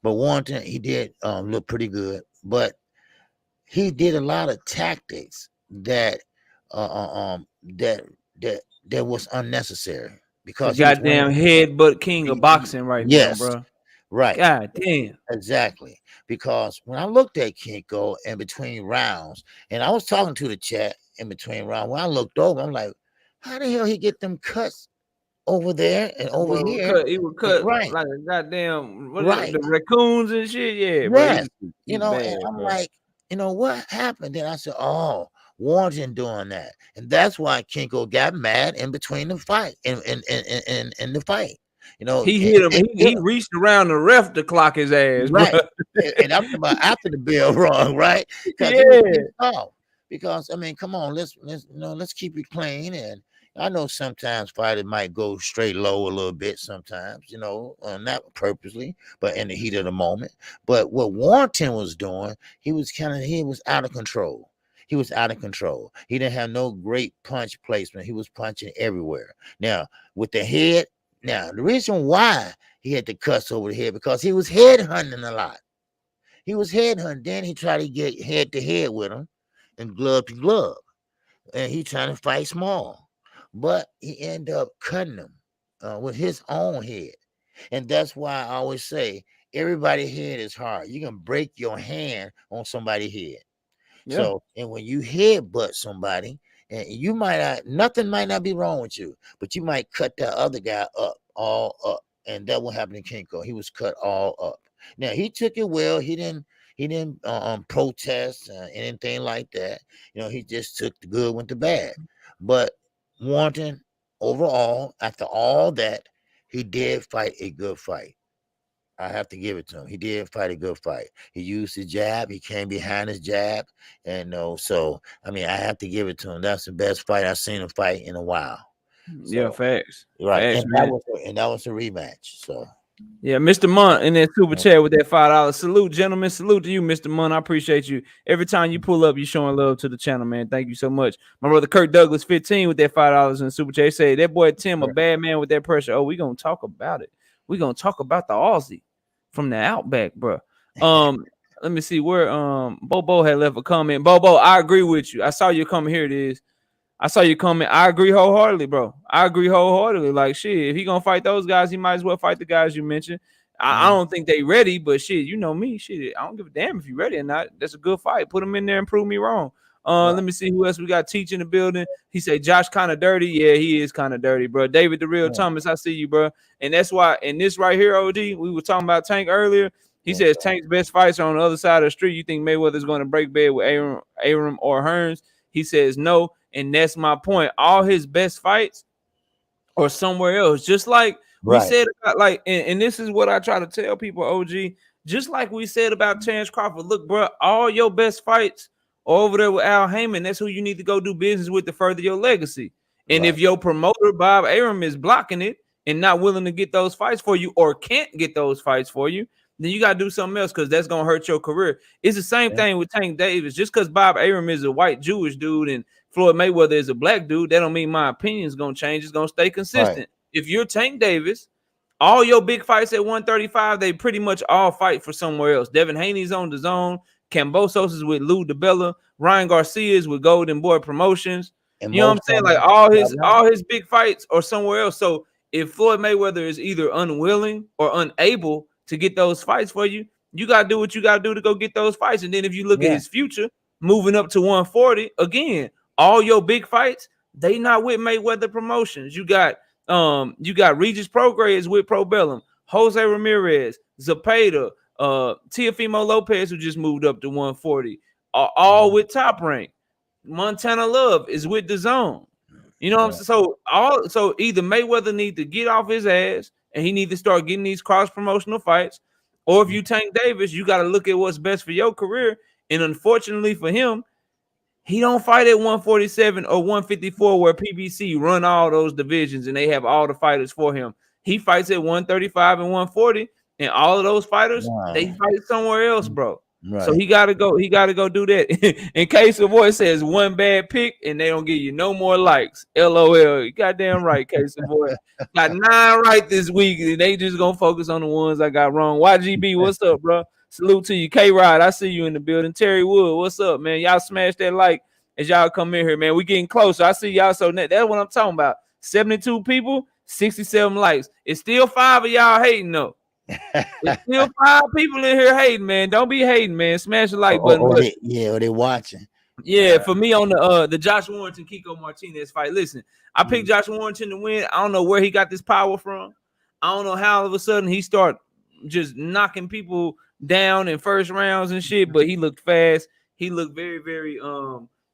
S2: Warrington, he did look pretty good, but he did a lot of tactics that was unnecessary because
S1: the goddamn headbutt king of boxing now, bro.
S2: Right.
S1: God damn.
S2: Exactly. Because when I looked at Kinko in between rounds, and I was talking to the chat in between rounds, when I looked over, I'm like, how the hell he get them cuts over there and over here?
S1: He would cut
S2: right.
S1: like a goddamn the raccoons and shit. Yeah,
S2: yes.
S1: bro.
S2: And I'm like, what happened? Then I said, oh, Warrington doing that, and that's why Kinko got mad in between the fight, in the fight. You know,
S1: He hit him. He reached around the ref to clock his ass,
S2: right.
S1: bro.
S2: And I'm talking about after the bell rung, right? Because
S1: Yeah.
S2: it was pissed off. Because I mean, come on, let's keep it clean. And I know sometimes fighters might go straight low a little bit, sometimes, not purposely, but in the heat of the moment. But what Warrington was doing, he was out of control. He was out of control. He didn't have no great punch placement. He was punching everywhere. Now, with the head, the reason why he had to cuss over the head, because he was head hunting a lot. He was head hunting. Then he tried to get head to head with him and glove to glove. And he trying to fight small. But he ended up cutting him with his own head. And that's why I always say, everybody's head is hard. You can break your hand on somebody's head.
S1: Yeah.
S2: So, and when you headbutt somebody, and you nothing might not be wrong with you, but you might cut that other guy all up. And that what happened to Kinko. He was cut all up. Now he took it well. He didn't protest anything like that. He just took the good with the bad. But Warrington, overall, after all that, he did fight a good fight. I have to give it to him. He did fight a good fight. He used his jab. He came behind his jab. And so I mean, I have to give it to him. That's the best fight I've seen him fight in a while.
S1: Yeah, facts.
S2: Right.
S1: Facts,
S2: and that was a rematch. So
S1: yeah, Mr. Munn in that super chat with that $5. Salute, gentlemen. Salute to you, Mr. Munn. I appreciate you. Every time you pull up, you showing love to the channel, man. Thank you so much. My brother Kirk Douglas, 15 with that $5 in the super chat. He said that boy Tim, a bad man with that pressure. Oh, we gonna talk about it. We gonna talk about the Aussie from the Outback, bro. Let me see where Bobo had left a comment. Bobo, I agree with you. I saw you comment. Here it is. I saw you comment. I agree wholeheartedly, bro. I agree wholeheartedly. Like, shit, if he gonna fight those guys, he might as well fight the guys you mentioned. I don't think they ready, but shit, you know me. Shit, I don't give a damn if you ready or not. That's a good fight. Put them in there and prove me wrong. Let me see who else we got teaching the building. He said Josh kind of dirty. Yeah, he is kind of dirty, bro. David the real Thomas, I see you, bro. And that's why in this right here, OD, we were talking about Tank earlier. He says Tank's best fights are on the other side of the street. You think Mayweather's going to break bed with Arum or Hearns? He says no. And that's my point. All his best fights are somewhere else. Just like we said about, like, and this is what I try to tell people, OG. Just like we said about Terrence Crawford. Look, bro, all your best fights are over there with Al Heyman. That's who you need to go do business with to further your legacy. And if your promoter, Bob Arum, is blocking it and not willing to get those fights for you or can't get those fights for you, then you got to do something else because that's going to hurt your career. It's the same thing with Tank Davis. Just because Bob Arum is a white Jewish dude and Floyd Mayweather is a black dude, that don't mean my opinion is going to change. It's going to stay consistent. Right. If you're Tank Davis, all your big fights at 135, they pretty much all fight for somewhere else. Devin Haney's on the zone. Cambosos is with Lou DiBella. Ryan Garcia is with Golden Boy Promotions. And you know what I'm saying? Like all his big fights are somewhere else. So if Floyd Mayweather is either unwilling or unable to get those fights for you, you got to do what you got to do to go get those fights. And then if you look at his future, moving up to 140, again, all your big fights, they not with Mayweather Promotions. You got Regis Prograis with Pro Bellum, Jose Ramirez, Zepeda, Teofimo Lopez, who just moved up to 140, all with Top Rank. Montana Love is with the Zone. You know what I'm saying? So either Mayweather need to get off his ass and he need to start getting these cross-promotional fights, or if you Tank Davis, you got to look at what's best for your career. And unfortunately for him, he don't fight at 147 or 154 where PBC run all those divisions and they have all the fighters for him. He fights at 135 and 140, and all of those fighters, they fight somewhere else, bro. Right. So he gotta go do that. In case the boy says one bad pick and they don't give you no more likes. LOL. You goddamn right, Case of boy. Got 9 right this week, and they just gonna focus on the ones I got wrong. YGB, what's up, bro? Salute to you. K-Rod, I see you in the building. Terry Wood, what's up, man? Y'all smash that like as y'all come in here, man. We getting closer. I see y'all. So that's what I'm talking about. 72 people, 67 likes. It's still 5 of y'all hating, though. It's still 5 people in here hating, man. Don't be hating, man. Smash the like button.
S2: They watching.
S1: Yeah, for me on the Josh Warrington Kiko Martinez fight. Listen, I picked Josh Warrington to win. I don't know where he got this power from. I don't know how all of a sudden he start just knocking people down in first rounds and shit, but he looked fast. He looked very, very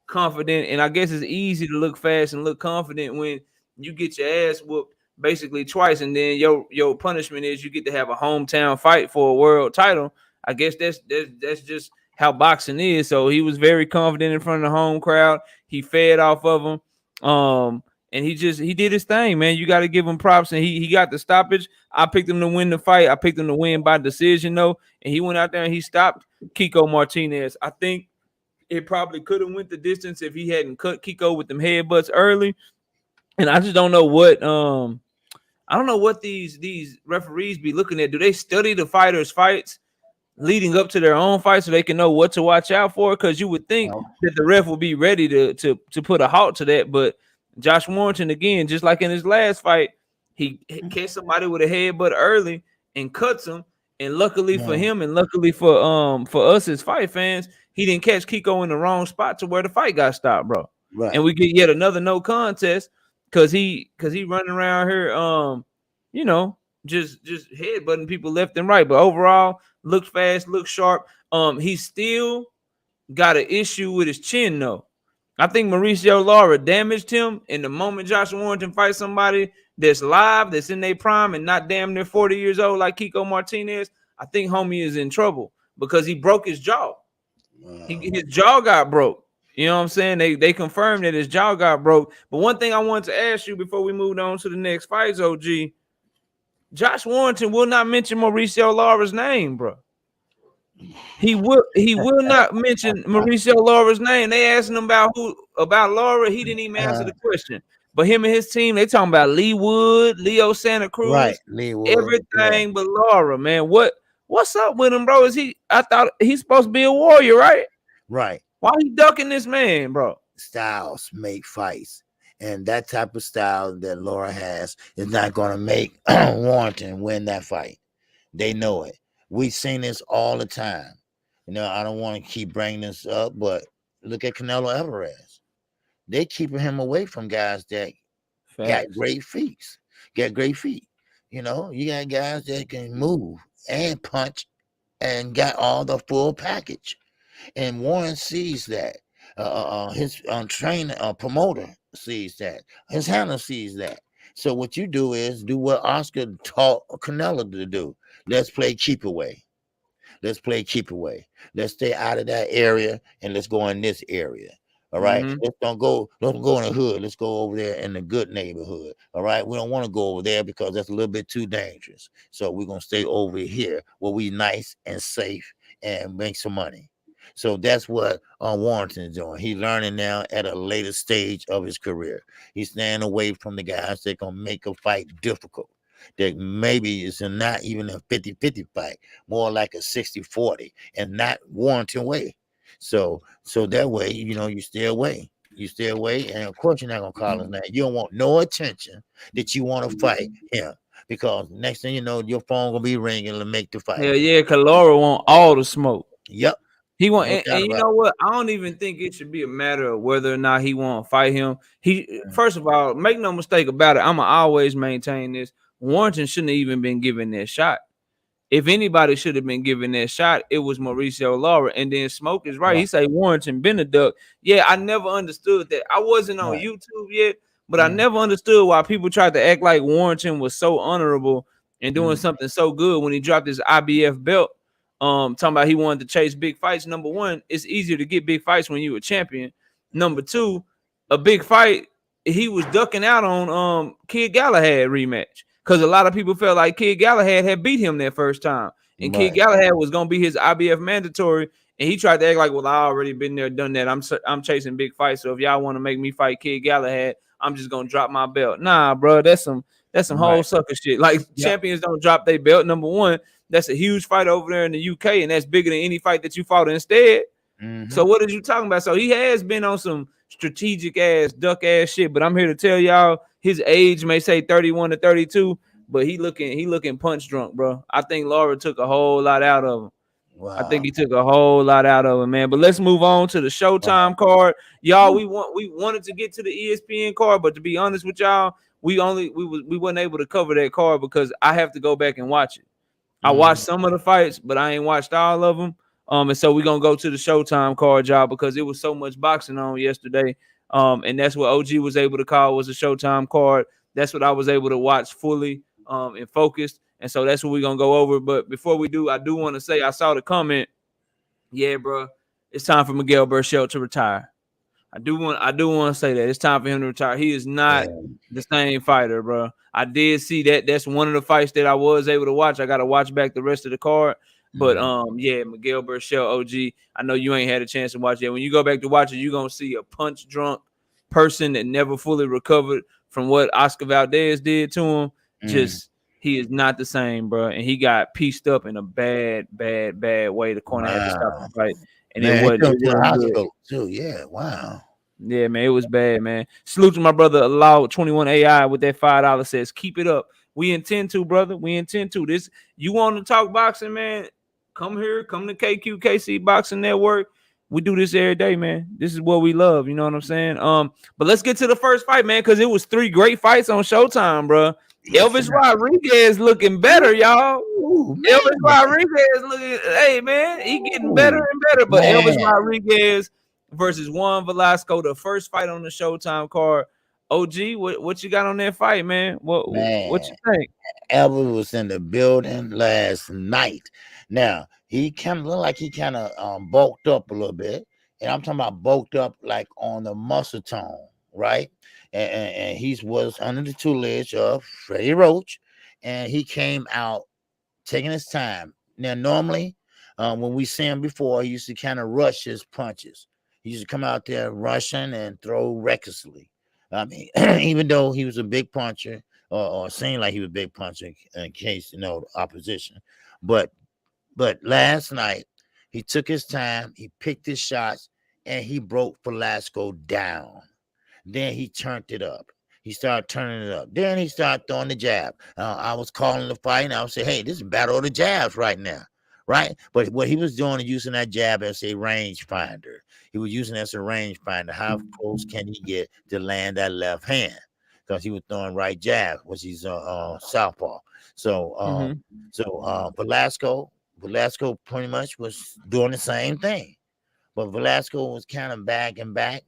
S1: confident, and I guess it's easy to look fast and look confident when you get your ass whooped basically twice, and then your punishment is you get to have a hometown fight for a world title. I guess that's just how boxing is. So he was very confident in front of the home crowd. He fed off of them. And he did his thing, man. You got to give him props, and he got the stoppage. I picked him to win the fight. I picked him to win by decision, though, and he went out there and he stopped Kiko Martinez. I think it probably could have went the distance if he hadn't cut Kiko with them headbutts early. And I just don't know what I don't know what these referees be looking at. Do they study the fighters' fights leading up to their own fight so they can know what to watch out for? Because you would think that the ref will be ready to put a halt to that, but Josh Warrington, again, just like in his last fight, he catch somebody with a headbutt early and cuts him. And luckily for him, and luckily for us as fight fans, he didn't catch Kiko in the wrong spot to where the fight got stopped, bro.
S2: Right.
S1: And we get yet another no contest because he running around here, just headbutting people left and right. But overall, looks fast, looks sharp. He still got an issue with his chin though. I think Mauricio Lara damaged him. And the moment Josh Warrington fights somebody that's live, that's in their prime, and not damn near 40 years old like Kiko Martinez, I think homie is in trouble because he broke his jaw. His jaw got broke. You know what I'm saying? They confirmed that his jaw got broke. But one thing I wanted to ask you before we moved on to the next fights, OG, Josh Warrington will not mention Mauricio Lara's name, bro. He will not mention Mauricio Lara's name. They asking him about Lara. He didn't even answer the question. But him and his team, they talking about Lee Wood, Leo Santa Cruz,
S2: right? Lee Wood,
S1: everything but Lara, man. What's up with him, bro? I thought he's supposed to be a warrior, right?
S2: Right.
S1: Why he ducking this man, bro?
S2: Styles make fights. And that type of style that Lara has is not going to make Warrington win that fight. They know it. We've seen this all the time. You know, I don't want to keep bringing this up, but look at Canelo Alvarez. They keeping him away from guys that got great feet. You know, you got guys that can move and punch and got all the full package. And Warren sees that. His promoter sees that. His handler sees that. So what you do is do what Oscar taught Canelo to do. Let's play keep away. Let's stay out of that area and let's go in this area. All right. Don't go in the hood. Let's go over there in the good neighborhood. All right. We don't want to go over there because that's a little bit too dangerous. So we're gonna stay over here where we nice and safe and make some money. So that's what Warrington is doing. He's learning now at a later stage of his career. He's staying away from the guys that gonna make a fight difficult. That maybe it's not even a 50-50 fight, more like a 60-40, and not Warrington way. So that way, you know, you stay away. And of course you're not gonna call his name. You don't want no attention that you want to fight him. Because next thing you know, your phone gonna be ringing to make the fight.
S1: Yeah, because Lara want all the smoke.
S2: Yep.
S1: He want, and you know what? I don't even think it should be a matter of whether or not he want to fight him. First of all, make no mistake about it. I'ma always maintain this. Warrington shouldn't have even been given that shot. If anybody should have been given that shot, it was Mauricio Lara. And then Smoke is right. He say Warrington been a duck. Yeah, I never understood that. I wasn't on YouTube yet, but I never understood why people tried to act like Warrington was so honorable and doing something so good when he dropped his IBF belt. Talking about he wanted to chase big fights. Number one, it's easier to get big fights when you're a champion. Number two, a big fight, he was ducking out on Kid Galahad rematch because a lot of people felt like Kid Galahad had beat him that first time, and Kid Galahad was gonna be his IBF mandatory, and he tried to act like, well, I already been there, done that. I'm chasing big fights, so if y'all want to make me fight Kid Galahad, I'm just gonna drop my belt. Nah, bro, that's some whole sucker shit. Like champions don't drop their belt. Number one. That's a huge fight over there in the UK, and that's bigger than any fight that you fought instead. So what are you talking about? So he has been on some strategic ass, duck ass shit, but I'm here to tell y'all his age may say 31 to 32, but he looking punch drunk, bro. I think Lara took a whole lot out of him. Wow. I think he took a whole lot out of him, man. But let's move on to the Showtime card. Y'all, we wanted to get to the ESPN card, but to be honest with y'all, we wasn't able to cover that card because I have to go back and watch it. I watched some of the fights, but I ain't watched all of them. And so we're gonna go to the Showtime card, y'all, because it was so much boxing on yesterday. And that's what OG was able to call was a Showtime card. That's what I was able to watch fully and focused. And so that's what we're gonna go over. But before we do, I do want to say I saw the comment. Yeah, bro, it's time for Miguel Burchell to retire. I do want to say that it's time for him to retire. He is not the same fighter, bro. I did see that. That's one of the fights that I was able to watch. I got to watch back the rest of the card. But yeah, Miguel Burchell, OG. I know you ain't had a chance to watch it. When you go back to watch it, you're gonna see a punch drunk person that never fully recovered from what Oscar Valdez did to him. Just he is not the same, bro. And he got pieced up in a bad way. The corner had to stop the fight. And
S2: man,
S1: it wasn't good.
S2: too. Yeah, wow.
S1: Yeah, man, it was bad, man. Salute to my brother Allowed 21 AI with that $5 says, keep it up. We intend to, brother. We intend to. This you want to talk boxing, man? Come here, come to KQKC Boxing Network. We do this every day, man. This is what we love. You know what I'm saying? But let's get to the first fight, man, because it was 3 great fights on Showtime, bro. Yes, Elvis Rodriguez looking better, y'all. Ooh, Elvis Rodriguez looking, hey, man, he getting better and better. But Elvis Rodriguez versus Juan Velasco, the first fight on the Showtime card. OG, what you got on that fight, man? What you think?
S2: Elvis was in the building last night. Now, he kind of looked like he kind of bulked up a little bit. And I'm talking about bulked up like on the muscle tone, right? And he was under the tutelage of Freddie Roach. And he came out taking his time. Now, normally, when we see him before, he used to kind of rush his punches. He used to come out there rushing and throw recklessly. I mean, even though he was a big puncher, or seemed like he was a big puncher in case, opposition. But last night, he took his time, he picked his shots, and he broke Velasco down. Then he turned it up. He started turning it up. Then he started throwing the jab. I was calling the fight, and I would say, hey, this is battle of the jabs right now, right? But what he was doing is using that jab as a range finder. He was using it as a range finder. How close can he get to land that left hand? Because he was throwing right jab, which he's southpaw. So Velasco pretty much was doing the same thing. But Velasco was kind of bagging back,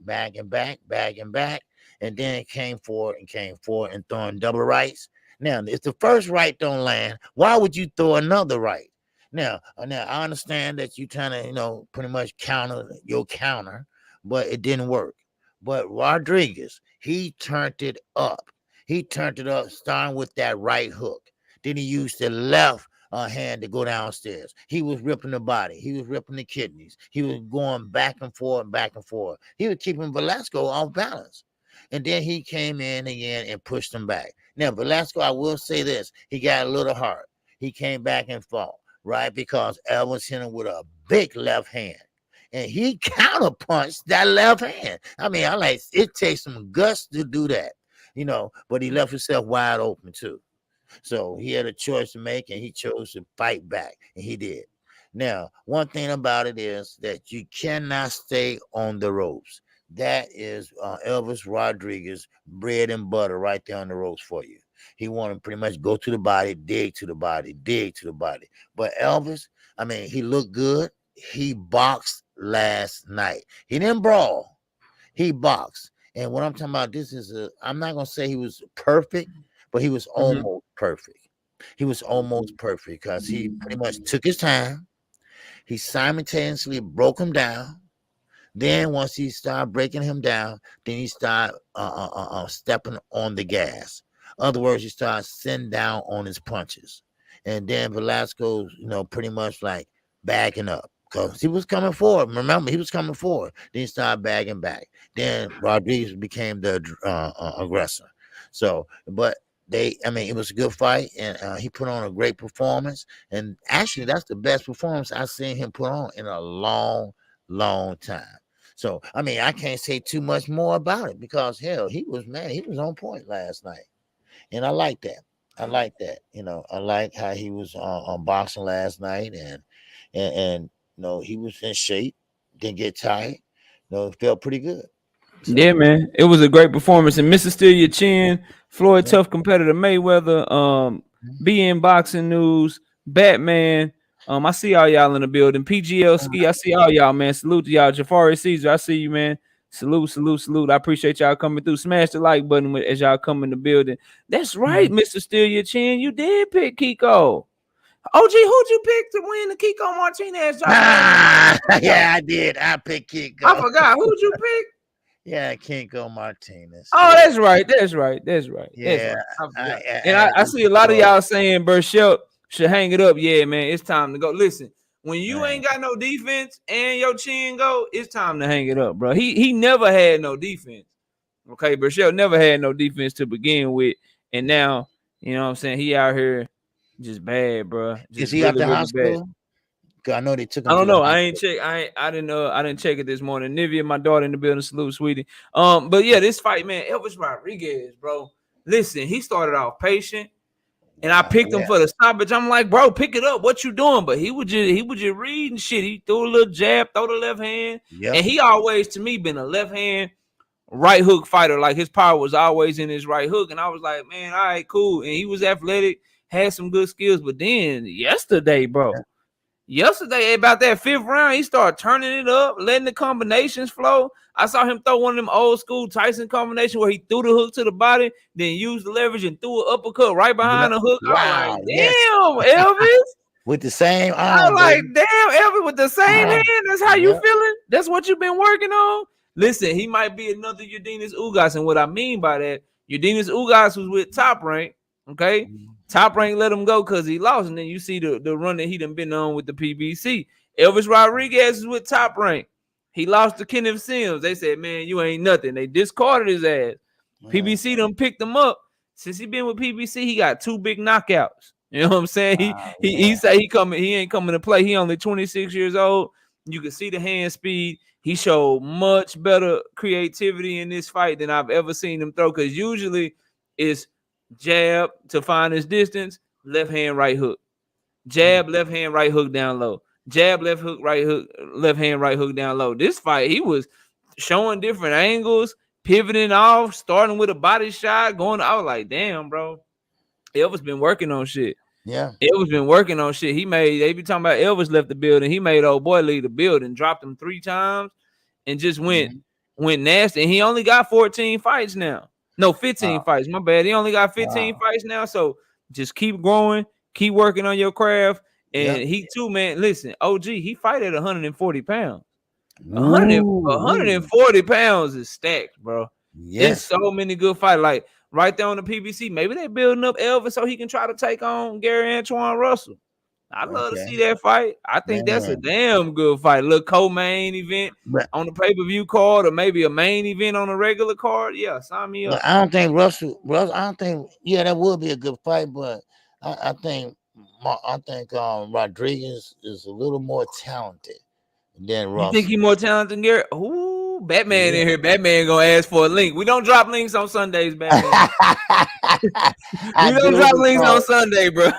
S2: and then came forward and throwing double rights. Now, if the first right don't land, why would you throw another right? Now I understand that you trying to, pretty much counter your counter, but it didn't work. But Rodriguez, he turned it up. Starting with that right hook. Then he used the left hand to go downstairs. He was ripping the body. He was ripping the kidneys. He was going back and forth. He was keeping Velasco off balance. And then he came in again and pushed him back. Now, Velasco, I will say this. He got a little hurt. He came back and fought, right? Because Elvis hit him with a big left hand. And he counterpunched that left hand. I mean, it takes some guts to do that, but he left himself wide open too. So he had a choice to make, and he chose to fight back, and he did. Now, one thing about it is that you cannot stay on the ropes. That is Elvis Rodriguez, bread and butter right there on the ropes for you. He wanted to pretty much go to the body, dig to the body. But Elvis, I mean, he looked good. He boxed last night. He didn't brawl. He boxed. And what I'm talking about, I'm not going to say he was perfect, but he was almost perfect. He was almost perfect because he pretty much took his time. He simultaneously broke him down. Then once he started breaking him down, then he started stepping on the gas. In other words, he started sitting down on his punches. And then Velasco, pretty much like backing up because he was coming forward. Remember, he was coming forward. Then he started bagging back. Then Rodriguez became the aggressor. So, but it was a good fight, and he put on a great performance. And actually, that's the best performance I've seen him put on in a long time. So, I can't say too much more about it because, hell, he was on point last night. And I like that. I like how he was on boxing last night, and he was in shape, didn't get tired. It felt pretty good.
S1: So, yeah, man, it was a great performance. And Mr. Steal Your Chin, Floyd Tough competitor Mayweather, BN Boxing News, Batman, I see all y'all in the building. PGL Ski, I see all y'all, man. Salute to y'all. Jafari Caesar, I see you, man. Salute. I appreciate y'all coming through. Smash the like button as y'all come in the building. That's right, Mr. Steal Your Chin. You did pick Kiko. OG, who'd you pick to win the Kiko Martinez?
S2: Yeah, I did. I picked Kiko.
S1: I forgot. Who'd you pick?
S2: Yeah, Kiko Martinez.
S1: Oh,
S2: yeah.
S1: That's right.
S2: Yeah,
S1: I see a lot of y'all saying Burchell should hang it up. Yeah, man, it's time to go. Listen, when you ain't got no defense and your chin go, it's time to hang it up, bro. He never had no defense. Okay, Burchell never had no defense to begin with, and now you know what I'm saying he out here just bad, bro. Just
S2: Is he at the hospital?
S1: Bad.
S2: I know they took him.
S1: I don't know. I ain't check. I didn't check it this morning. Nivea, my daughter in the building. Salute, sweetie. But yeah, this fight, man. Elvis Rodriguez, bro. Listen, he started off patient, and I picked him for the stoppage. I'm like, bro, pick it up. What you doing? But he was just reading shit. He threw a little jab, throw the left hand, and he always to me been a left hand right hook fighter. Like his power was always in his right hook, and I was like, man, all right, cool. And he was athletic, had some good skills. But then yesterday, bro. Yesterday, about that 5th round, he started turning it up, letting the combinations flow. I saw him throw one of them old school Tyson combinations where he threw the hook to the body, then used the leverage and threw an uppercut right behind the hook. Wow, I was like, damn, Elvis.
S2: With the same arm.
S1: I was like, damn, Elvis, with the same hand. That's how you feeling? That's what you've been working on? Listen, he might be another Urdinas Ugas. And what I mean by that, Urdinas Ugas was with Top Rank, okay? Top Rank let him go because he lost, and then you see the run that he done been on with the PBC. Elvis Rodriguez is with Top Rank. He lost to Kenneth Sims. They said, man, you ain't nothing. They discarded his ass. PBC done picked him up. Since he been with PBC, he got 2 big knockouts. You know what I'm saying? He say he ain't coming to play. He only 26 years old. You can see the hand speed. He showed much better creativity in this fight than I've ever seen him throw, because usually it's jab to find his distance, left hand, right hook. Jab, left hand, right hook down low. Jab, left hook, right hook, left hand, right hook down low. This fight, he was showing different angles, pivoting off, starting with a body shot, going. I was like, damn, bro. Elvis been working on shit.
S2: Yeah.
S1: Elvis been working on shit. They be talking about Elvis left the building. He made old boy leave the building, dropped him 3 times, and just went nasty. And he only got 14 fights now. No, 15 fights. My bad. He only got 15 fights now. So just keep growing, keep working on your craft. And he too, man. Listen, OG, he fight at 140 pounds. 140 pounds is stacked, bro. There's so many good fights. Like right there on the PBC, maybe they're building up Elvis so he can try to take on Gary Antoine Russell. I'd love to see that fight. I think that's a damn good fight. Look, co-main event on the pay-per-view card, or maybe a main event on a regular card. Yeah, sign me up.
S2: I don't think Russell. I don't think. Yeah, that would be a good fight, but I think Rodriguez is a little more talented than Russell.
S1: You think he's more talented than Gary? Ooh, Batman in here. Batman gonna ask for a link. We don't drop links on Sundays, Batman. We don't drop links on Sunday, bro.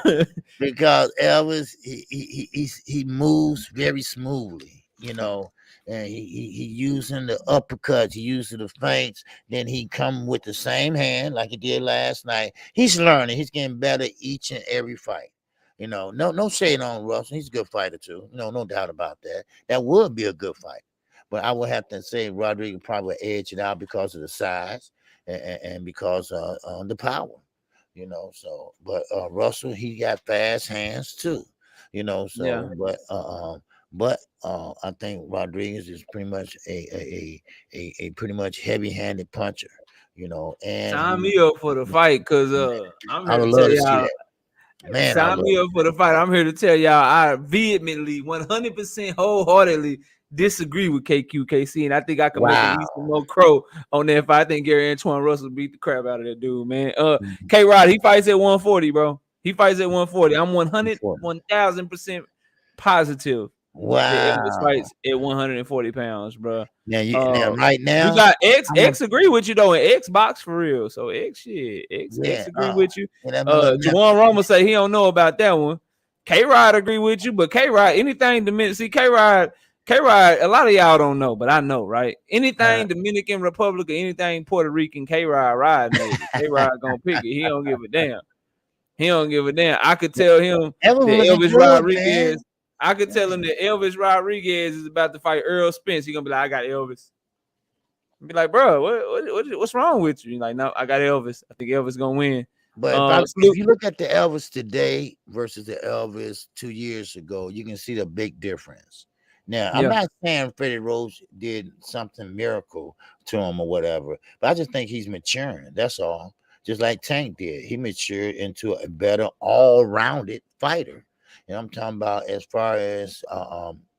S2: Because Elvis, he moves very smoothly, you know, and he using the uppercuts, he using the feints. Then he come with the same hand like he did last night. He's learning. He's getting better each and every fight. You know, no shade on Russell. He's a good fighter too. No doubt about that. That would be a good fight. But I would have to say Rodriguez probably edge it out because of the size and because of the power. You know, so but Russell, he got fast hands too. You know, so but I think Rodriguez is pretty much a pretty much heavy-handed puncher. You know, and
S1: sign me up for the fight, because I'm here to tell y'all. Man, sign me up for the fight. I'm here to tell y'all I vehemently, 100% wholeheartedly disagree with KQKC, and I think I can make at least more crow on that fight. I think Gary Antoine Russell beat the crap out of that dude, man. K-Rod, he fights at 140, bro. He fights at 140. I'm 1,000% positive. Wow. Elvis fights at 140 pounds, bro.
S2: Now, right now,
S1: you got X agree with you though, and X box for real. So X agree with you. Juwan Roma say he don't know about that one. K-Rod agree with you, but K-Rod, anything Dominican, see K-Rod, a lot of y'all don't know, but I know, right? Anything Dominican Republic or anything Puerto Rican, K-Rod ride, maybe. K-Rod gonna pick it. He don't give a damn. I could tell him that Elvis Rodriguez. I could tell him that Elvis Rodriguez is about to fight Earl Spence. He gonna be like, I got Elvis. Be like, bro, what's wrong with you? Like, no, I got Elvis. I think Elvis gonna win.
S2: But if you look at the Elvis today versus the Elvis 2 years ago, you can see the big difference. Now, I'm not saying Freddie Roach did something miracle to him or whatever, but I just think he's maturing. That's all. Just like Tank did. He matured into a better all-rounded fighter. And I'm talking about as far as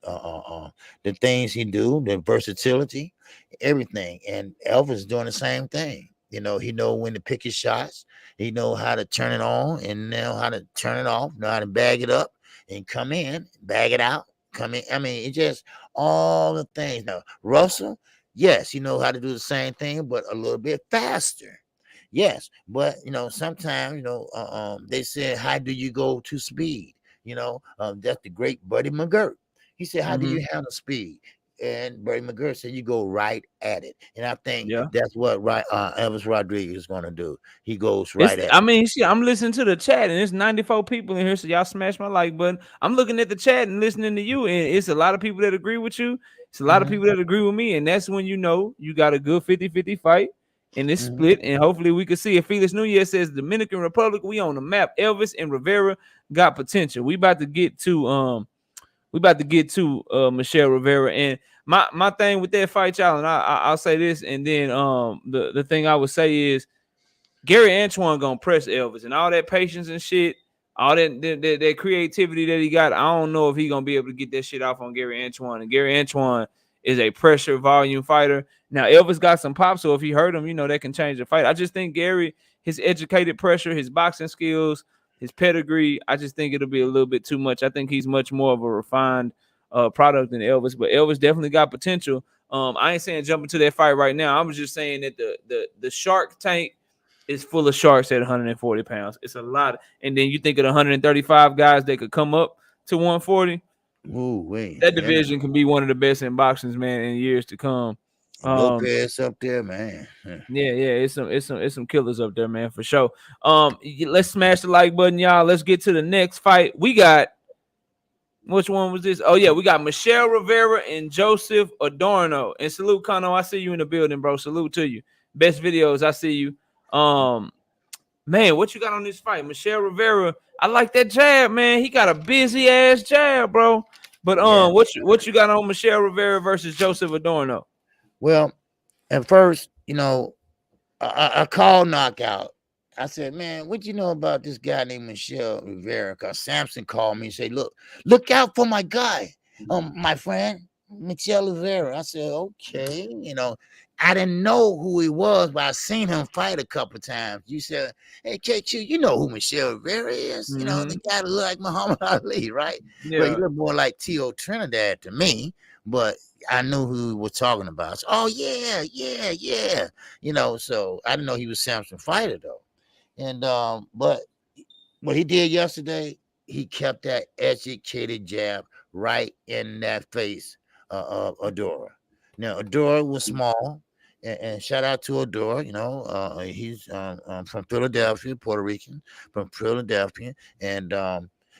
S2: the things he do, the versatility, everything. And Elvis doing the same thing. You know, he know when to pick his shots. He know how to turn it on and know how to turn it off, know how to bag it up and come in, bag it out, come in. I mean, it's just all the things. Now, Russell, yes, he know how to do the same thing, but a little bit faster. Yes, but you know, sometimes they said, "How do you go to speed?" That's the great Buddy McGirt. He said, "How do you handle speed?" And Buddy McGirt said, "You go right at it." And I think that's what Elvis Rodriguez is going to do. He goes right at it.
S1: I mean, see, I'm listening to the chat, and there's 94 people in here, so y'all smash my like button. I'm looking at the chat and listening to you, and it's a lot of people that agree with you. It's a lot of people that agree with me, and that's when you know you got a good 50-50 fight. And it's split, and hopefully we can see it. Felix Nunez says Dominican Republic, we on the map. Elvis and Rivera got potential. We about to get to Michelle Rivera. And my thing with that fight, y'all, and I'll say this, and then the thing I would say is Gary Antoine gonna press Elvis and all that patience and shit, all that creativity that he got. I don't know if he gonna be able to get that shit off on Gary Antoine. And Gary Antoine is a pressure volume fighter. Now Elvis got some pop, so if he hurt him, that can change the fight. I just think Gary, his educated pressure, his boxing skills, his pedigree, I just think it'll be a little bit too much. I think he's much more of a refined product than Elvis, but Elvis definitely got potential. I ain't saying jump into that fight right now. I was just saying that the Shark Tank is full of sharks at 140 pounds. It's a lot. And then you think of the 135 guys that could come up to 140.
S2: Ooh, wait.
S1: That division can be one of the best in boxing, man, in years to come.
S2: Lopez up there, man.
S1: Yeah, it's some killers up there, man, for sure. Let's smash the like button, y'all. Let's get to the next fight. We got, which one was this? Oh yeah, we got Michelle Rivera and Joseph Adorno. And salute, Kano. I see you in the building, bro. Salute to you. Best videos. I see you. Man, what you got on this fight? Michelle Rivera. I like that jab, man. He got a busy ass jab, bro. But what you got on Michelle Rivera versus Joseph Adorno?
S2: Well, at first, I called knockout. I said, man, what you know about this guy named Michelle Rivera? Because Samson called me and said, look out for my guy, my friend, Michelle Rivera. I said, okay, I didn't know who he was, but I seen him fight a couple of times. You said, hey, KQ, you know who Michelle Rivera is? The guy that look like Muhammad Ali, right? Yeah. But he looked more like Tszyu Trinidad to me, but I knew who we were talking about. So, oh, yeah. So I didn't know he was Samson fighter, though. And but what he did yesterday, he kept that educated jab right in that face of Adora. Now, Adora was small, and shout out to Adora. He's from Philadelphia, Puerto Rican, from Philadelphia, and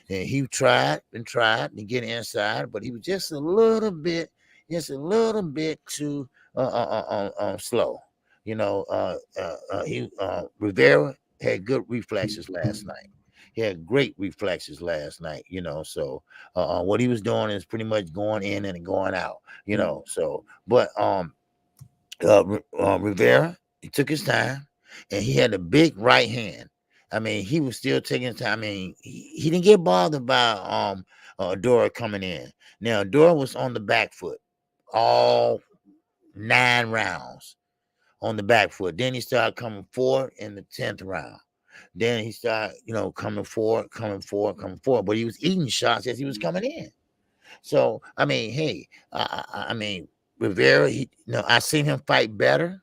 S2: he tried to get inside, but he was just a little bit too slow. Rivera had good reflexes last night. He had great reflexes last night, so what he was doing is pretty much going in and going out, so, but Rivera, he took his time, and he had a big right hand. I mean, he was still taking his time. I mean, he didn't get bothered by Adora coming in. Now, Adora was on the back foot all 9 rounds on the back foot. Then he started coming forward in the 10th round. Then he started, coming forward. But he was eating shots as he was coming in. So, I mean, hey, I mean, Rivera, I seen him fight better.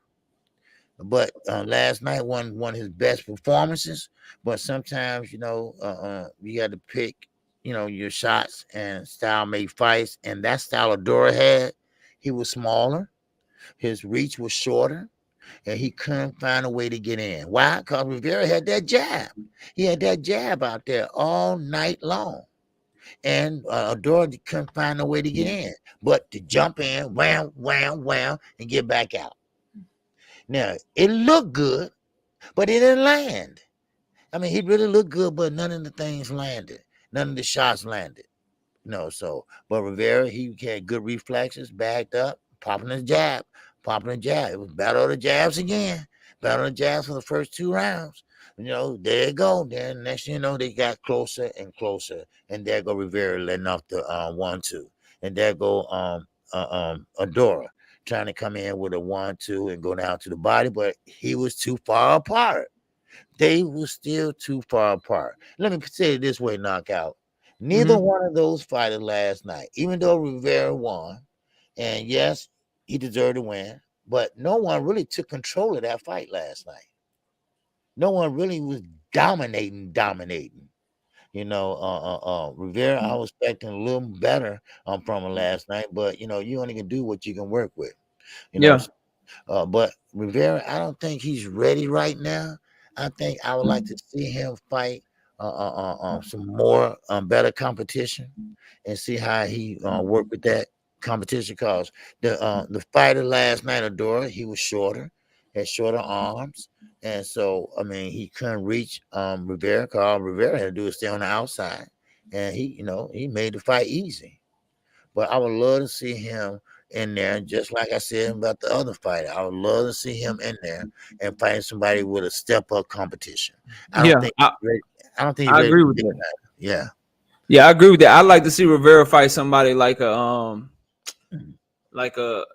S2: But last night one of his best performances. But sometimes, you got to pick, your shots, and style made fights. And that style Adora had, he was smaller. His reach was shorter. And he couldn't find a way to get in. Why? Because Rivera had that jab. He had that jab out there all night long. and Adora couldn't find no way to get in, but to jump in, wham, wham, wham, and get back out. Now it looked good, but it didn't land. I mean, he really looked good, but none of the things landed. None of the shots landed. No, so but Rivera, he had good reflexes, backed up, popping his jab, popping a jab. It was battle of the jabs again. Battle of the jabs for the first 2 rounds. There you go. Then next thing you know, they got closer and closer. And there go Rivera letting off the 1-2. And there go Adora trying to come in with a 1-2 and go down to the body, but he was too far apart. They were still too far apart. Let me say it this way, Knockout. Neither one of those fighters last night, even though Rivera won, and yes, he deserved to win, but no one really took control of that fight last night. No one really was dominating. Rivera, I was expecting a little better from him last night, but you only can do what you can work with.
S1: Yeah.
S2: But Rivera, I don't think he's ready right now. I think I would like to see him fight some more better competition and see how he work with that competition. Cause the fighter last night, Adora, he was shorter, had shorter arms, and so I mean he couldn't reach Rivera. Cause all Rivera had to do is stay on the outside, and he made the fight easy. But I would love to see him in there, just like I said about the other fighter. I would love to see him in there and fighting somebody with a step up competition. I don't think he's
S1: I
S2: ready
S1: agree
S2: to
S1: with
S2: do
S1: that.
S2: that. Yeah.
S1: Yeah, I agree with that. I'd like to see Rivera fight somebody like a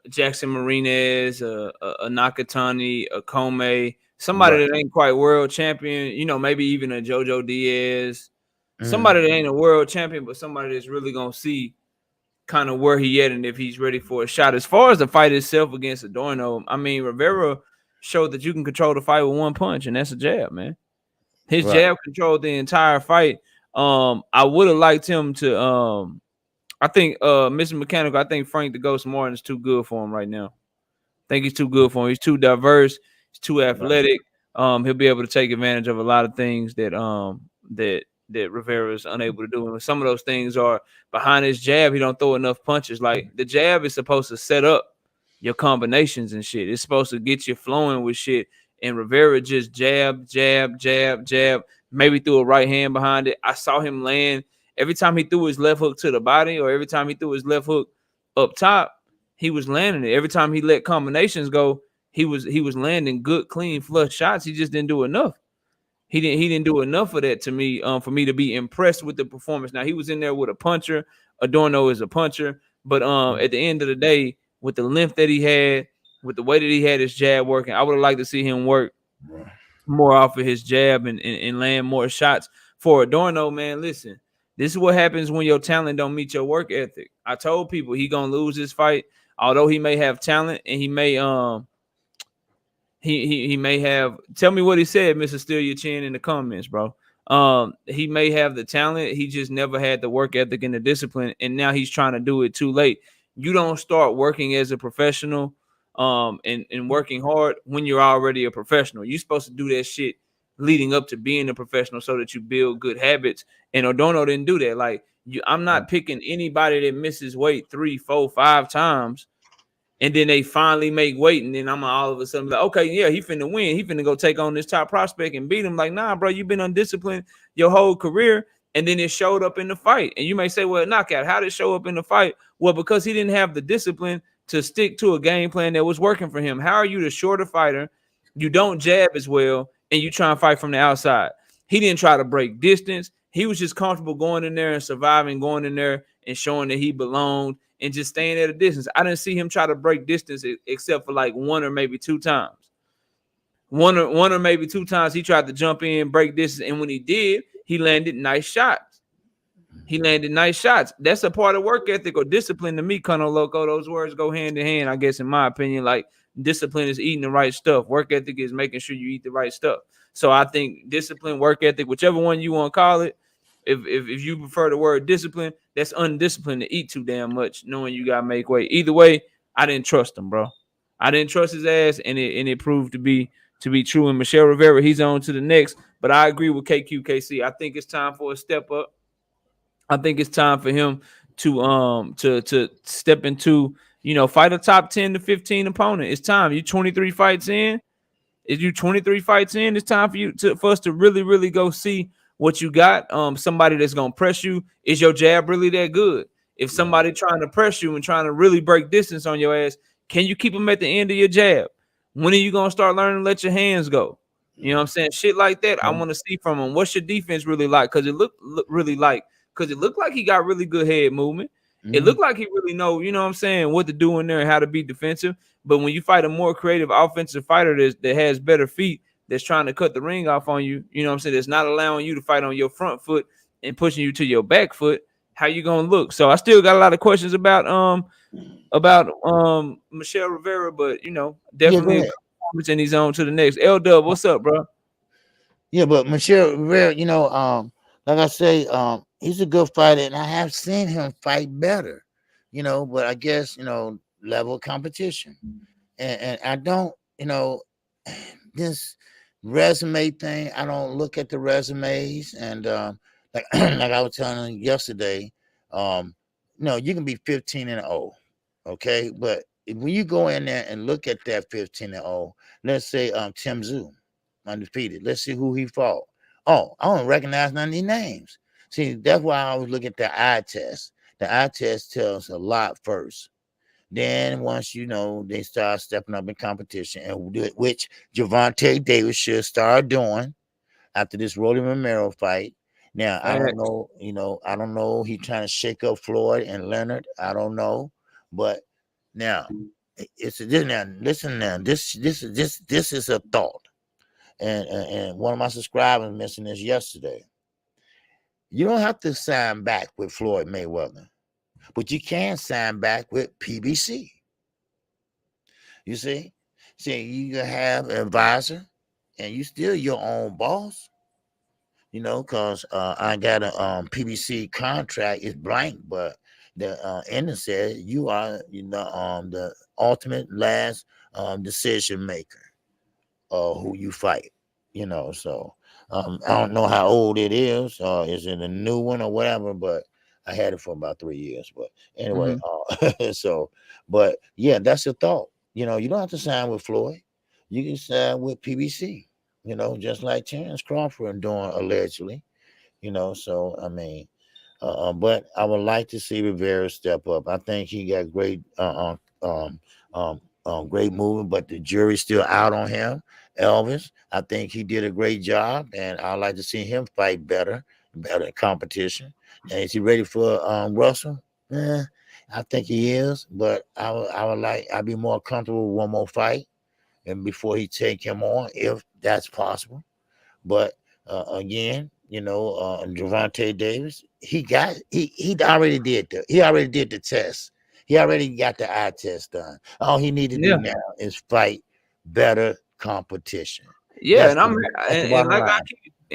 S1: Jackson Marinez, a Nakatani, a Kome, somebody
S2: Right.
S1: that ain't quite world champion. Maybe even a JoJo Diaz, somebody
S2: Mm-hmm.
S1: that ain't a world champion, but somebody that's really gonna see kind of where he at and if he's ready for a shot. As far as the fight itself against Adorno, I mean, Rivera showed that you can control the fight with one punch, and that's a jab, man. His
S2: Right.
S1: jab controlled the entire fight. I would have liked him to. I think Mr. Mechanical. I think Frank the Ghost Martin is too good for him right now. I think he's too good for him. He's too diverse. He's too
S2: Right.
S1: athletic. He'll be able to take advantage of a lot of things that Rivera is unable to do. And some of those things are behind his jab. He don't throw enough punches. Like the jab is supposed to set up your combinations and shit. It's supposed to get you flowing with shit. And Rivera just jab, jab, jab, jab. Maybe threw a right hand behind it. I saw him land every time he threw his left hook to the body, or every time he threw his left hook up top. He was landing it. Every time he let combinations go, he was landing good, clean, flush shots. He just didn't do enough. He didn't do enough of that to me for me to be impressed with the performance. Now he was in there with a puncher. Adorno is a puncher, but at the end of the day, with the length that he had, with the way that he had his jab working, I would have liked to see him work more off of his jab and land more shots. For Adorno, man, listen, this is what happens when your talent don't meet your work ethic. I told people he gonna lose this fight, although he may have talent and he may he may have. Tell me what he said, Mr. Steal Your Chin, in the comments, bro. He may have the talent, he just never had the work ethic and the discipline, and now he's trying to do it too late. You don't start working as a professional and working hard when you're already a professional. You're supposed to do that shit leading up to being a professional so that you build good habits. And Adorno didn't do that. Like I'm not picking anybody that misses weight 3, 4, 5 times and then they finally make weight, and then I'm all of a sudden like, okay, yeah, he finna win. He finna go take on this top prospect and beat him. Like, nah, bro, you've been undisciplined your whole career, and then it showed up in the fight. And you may say, well, knockout, how did it show up in the fight? Well, because he didn't have the discipline to stick to a game plan that was working for him. How are you the shorter fighter? You don't jab as well, and you try and fight from the outside. He didn't try to break distance. He was just comfortable going in there and surviving, going in there and showing that he belonged and just staying at a distance. I didn't see him try to break distance except for like one or maybe two times. One or maybe two times he tried to jump in, break distance, and when he did, he landed nice shots. That's a part of work ethic or discipline to me, Cono Loco. Those words go hand in hand, I guess, in my opinion. Like discipline is eating the right stuff. Work ethic is making sure you eat the right stuff. So I think discipline, work ethic, whichever one you want to call it, if you prefer the word discipline, that's undisciplined to eat too damn much, knowing you gotta make weight. Either way, I didn't trust him, bro. I didn't trust his ass, and it proved to be true. And Michelle Rivera, he's on to the next. But I agree with KQKC. I think it's time for a step up. I think it's time for him to step into, fight a top 10 to 15 opponent. It's time. You 23 fights in. If you 23 fights in, it's time for us to really, really go see what you got. Somebody that's gonna press you. Is your jab really that good? If somebody trying to press you and trying to really break distance on your ass, can you keep them at the end of your jab? When are you gonna start learning to let your hands go? You know what I'm saying? Shit like that. I want to see from him. What's your defense really like? Because it looked like he got really good head movement. It looked like he really know, you know what I'm saying, what to do in there and how to be defensive. But when you fight a more creative offensive fighter that has better feet, that's trying to cut the ring off on you, you know what I'm saying, that's not allowing you to fight on your front foot and pushing you to your back foot, how you gonna look? So I still got a lot of questions about Michelle Rivera, but definitely a performance, and he's on to the next. L Dub, what's up, bro?
S2: Yeah, but Michelle Rivera, like I say, he's a good fighter, and I have seen him fight better, but I guess, level of competition. And I don't, this resume thing, I don't look at the resumes. And like like I was telling you yesterday, you can be 15-0, okay? But when you go in there and look at that 15-0, let's say Tszyu, undefeated. Let's see who he fought. Oh, I don't recognize none of these names. See, that's why I always look at the eye test. The eye test tells a lot first. Then once they start stepping up in competition, and which Gervonta Davis should start doing after this Rolly Romero fight. Now I don't know, I don't know. He trying to shake up Floyd and Leonard. I don't know, but now it's this. Now listen, now this is a thought. And one of my subscribers mentioned this yesterday. You don't have to sign back with Floyd Mayweather, but you can sign back with PBC. You see, you can have an advisor, and you still your own boss. Because I got a PBC contract is blank, but the ending says you are the ultimate last decision maker who you fight. So I don't know how old it is. Is it a new one or whatever? But I had it for about 3 years. But anyway, but yeah, that's the thought. You don't have to sign with Floyd. You can sign with PBC. Just like Terrence Crawford doing allegedly. So I mean, but I would like to see Rivera step up. I think he got great, great movement, but the jury's still out on him. Elvis, I think he did a great job, and I'd like to see him fight better competition. And is he ready for Russell? I think he is, but I'd be more comfortable with one more fight, and before he take him on, if that's possible. But again, Gervonta Davis, he already did the test. He already got the eye test done. All he need to do now is fight better competition.
S1: Yeah,
S2: That's
S1: and I'm
S2: that's the bottom line.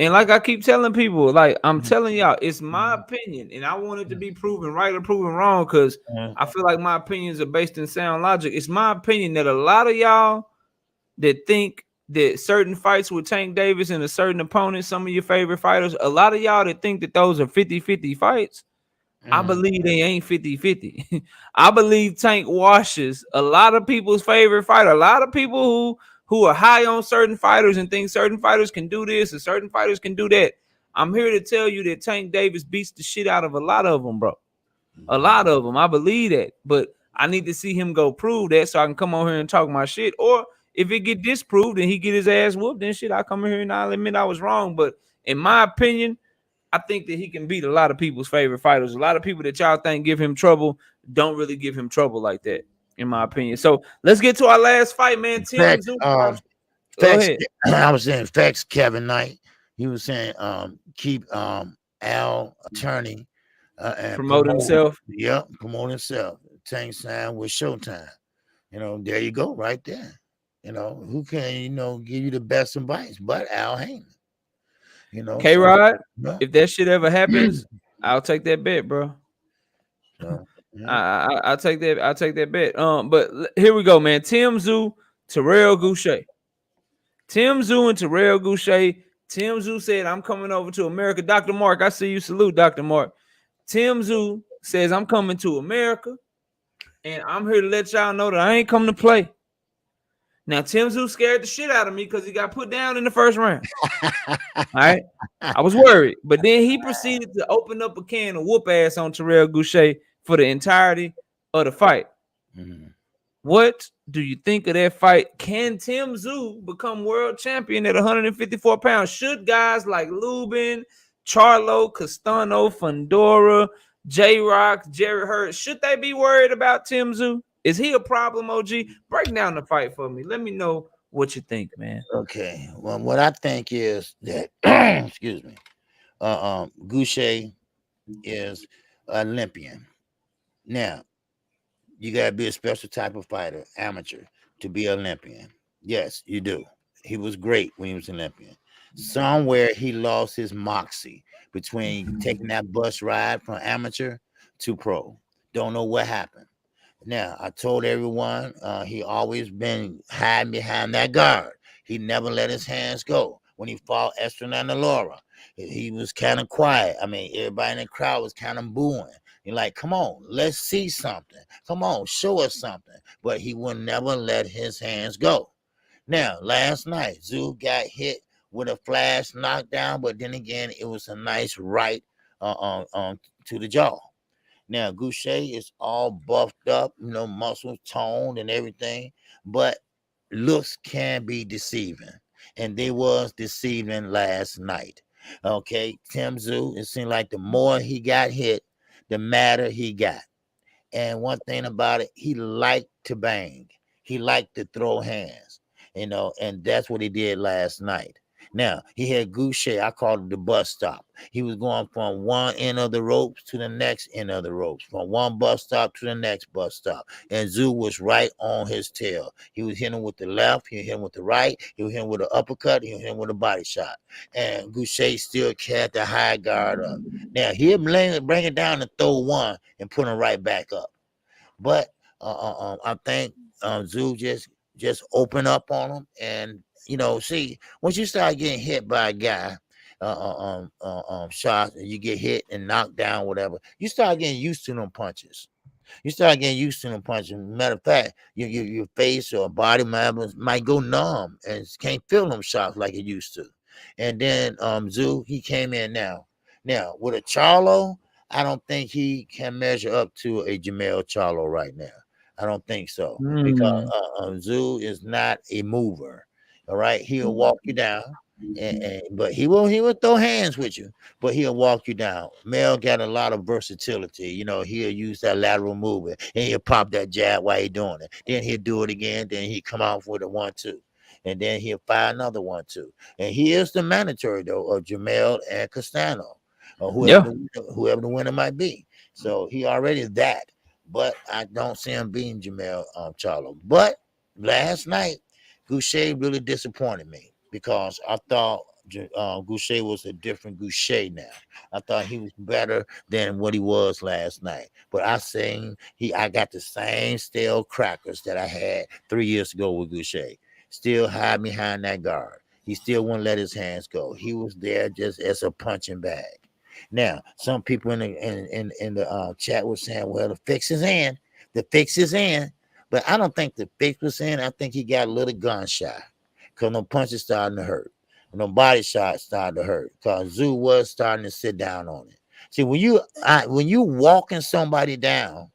S1: like I keep telling people, like I'm telling y'all, it's my opinion, and I want it to be proven right or proven wrong, because I feel like my opinions are based in sound logic. It's my opinion that a lot of y'all that think that certain fights with Tank Davis and a certain opponent, some of your favorite fighters, a lot of y'all that think that those are 50-50 fights, I believe they ain't 50-50. I believe Tank washes a lot of people's favorite fighter. A lot of people who are high on certain fighters and think certain fighters can do this and certain fighters can do that. I'm here to tell you that Tank Davis beats the shit out of a lot of them, bro. A lot of them. I believe that. But I need to see him go prove that so I can come on here and talk my shit. Or if it get disproved and he get his ass whooped, then shit, I come in here and I'll admit I was wrong. But in my opinion, I think that he can beat a lot of people's favorite fighters. A lot of people that y'all think give him trouble don't really give him trouble like that, in my opinion. So let's get to our last fight, man.
S2: Facts,
S1: Tszyu. Go
S2: facts,
S1: ahead.
S2: I was saying facts. Kevin Knight, he was saying keep Al attorney and
S1: Promote himself.
S2: promote himself. Tank sign with Showtime. There you go, right there. Who can give you the best advice but Al Heyman?
S1: K-Rod, if that shit ever happens, I'll take that bet, bro. I'll take that. I'll take that bet. But here we go, man. Tszyu, Terrell Gausha. Tszyu and Terrell Gausha. Tszyu said, "I'm coming over to America." Dr. Mark, I see you. Salute, Dr. Mark. Tszyu says, I'm coming to America, and I'm here to let y'all know that I ain't coming to play. Now, Tszyu scared the shit out of me because he got put down in the first round. All right. I was worried. But then he proceeded to open up a can of whoop ass on Terrell Gausha for the entirety of the fight. Mm-hmm. What do you think of that fight? Can Tszyu become world champion at 154 pounds? Should guys like Lubin, Charlo, Castano, Fundora, J-Rock, Jerry Hurt, should they be worried about Tszyu? Is he a problem, OG? Break down the fight for me. Let me know what you think, man.
S2: Okay. Well, what I think is that, excuse me, Gausha is an Olympian. Now, you got to be a special type of fighter, amateur, to be an Olympian. Yes, you do. He was great when he was Olympian. Somewhere he lost his moxie between taking that bus ride from amateur to pro. Don't know what happened. Now, I told everyone he always been hiding behind that guard. He never let his hands go. When he fought Esther and Laura, he was kind of quiet. I mean, everybody in the crowd was kind of booing. You're like, come on, let's see something. Come on, show us something. But he would never let his hands go. Now, last night, Tszyu got hit with a flash knockdown, but then again, it was a nice right to the jaw. Now, Gausha is all buffed up, muscles toned and everything, but looks can be deceiving. And they was deceiving last night. Okay, Tszyu, it seemed like the more he got hit, the madder he got. And one thing about it, he liked to bang. He liked to throw hands, and that's what he did last night. Now, he had Gausha, I called it the bus stop. He was going from one end of the ropes to the next end of the ropes, from one bus stop to the next bus stop. And Tszyu was right on his tail. He was hitting with the left, he was hitting with the right, he was hitting with the uppercut, he was hitting with a body shot. And Gausha still had the high guard up. Now, he'll bring it down and throw one and put him right back up. But I think Tszyu just open up on him, and see, once you start getting hit by a guy, shots, and you get hit and knocked down, whatever, you start getting used to them punches. You start getting used to them punches. Matter of fact, your face or body might go numb and can't feel them shots like it used to. And then Tszyu, he came in now. Now with a Charlo, I don't think he can measure up to a Jamel Charlo right now. I don't think so, because Tszyu is not a mover. All right, he'll walk you down, but he will throw hands with you, but he'll walk you down. Mel got a lot of versatility. He'll use that lateral movement, and he'll pop that jab while he's doing it. Then he'll do it again. Then he come out with a 1-2, and then he'll fire another 1-2. And he is the mandatory though of Jamel and Castano, or whoever the winner might be. So he already that. But I don't see him beating Jamel Charlo. But last night, Gausha really disappointed me, because I thought Gausha was a different Gausha now. I thought he was better than what he was last night. But I got the same stale crackers that I had 3 years ago with Gausha. Still hide behind that guard. He still wouldn't let his hands go. He was there just as a punching bag. Now, some people in the chat were saying, well, the fix is in. The fix is in. But I don't think the fix was in. I think he got a little gun shy, because no punches starting to hurt. No body shots started to hurt, because Tszyu was starting to sit down on it. See, when you walking somebody down,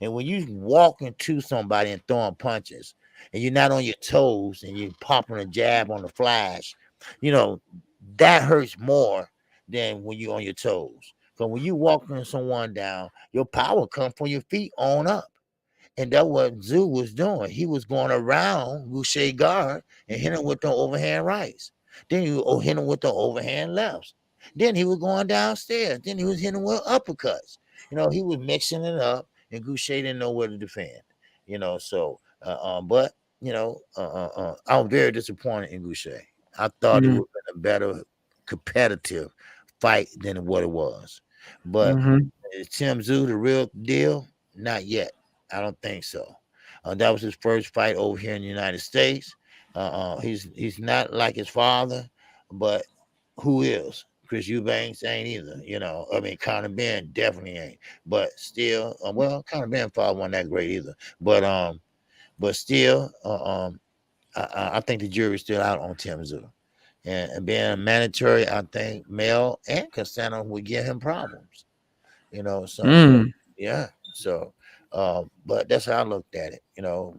S2: and when you walking to somebody and throwing punches, and you're not on your toes and you're popping a jab on the flash, that hurts more than when you're on your toes. Because when you walking someone down, your power comes from your feet on up. And that's what Tszyu was doing. He was going around Gausha guard and hitting him with the overhand rights. Then he was hitting him with the overhand lefts. Then he was going downstairs. Then he was hitting him with uppercuts. He was mixing it up, and Gausha didn't know where to defend. But I was very disappointed in Gausha. I thought it would have been a better competitive fight than what it was. But is Tszyu the real deal? Not yet. I don't think so. That was his first fight over here in the United States. He's not like his father, but who is? Chris Eubanks ain't either. I mean, Conor Ben definitely ain't. But still, well, Conor Ben probably wasn't that great either. But still, I think the jury's still out on Tszyu. And being mandatory, I think Mel and Castano would give him problems. So yeah. So, but that's how I looked at it.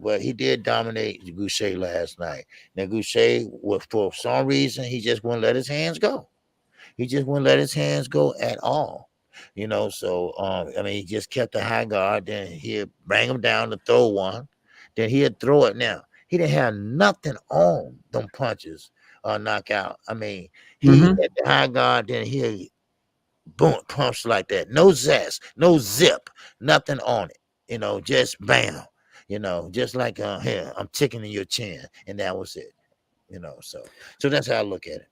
S2: But he did dominate Gausha last night. Now Gausha, for some reason, he just wouldn't let his hands go. He just wouldn't let his hands go at all. So I mean, he just kept the high guard. Then he'd bring him down to throw one. Then he'd throw it. Now he didn't have nothing on them punches or knockout. I mean, he had the high guard. Then he boom, punch like that. No zest, no zip, nothing on it. Just bam. Just like here, I'm ticking in your chin, and that was it. So that's how I look at it.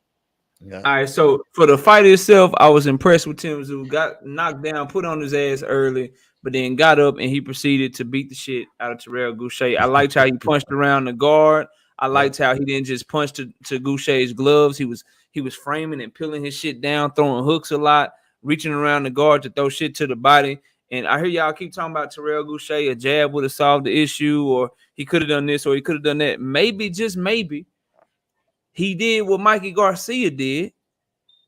S2: Yeah.
S1: All right, so for the fight itself, I was impressed with Tszyu. Got knocked down, put on his ass early, but then got up and he proceeded to beat the shit out of Terrell Gausha. I liked how he punched around the guard. I liked how he didn't just punch to Gausha's gloves. He was framing and peeling his shit down, throwing hooks a lot, reaching around the guard to throw shit to the body. And I hear y'all keep talking about Terrell Gausha. A jab would have solved the issue, or he could have done this, or he could have done that. Maybe, just maybe, he did what Mikey Garcia did.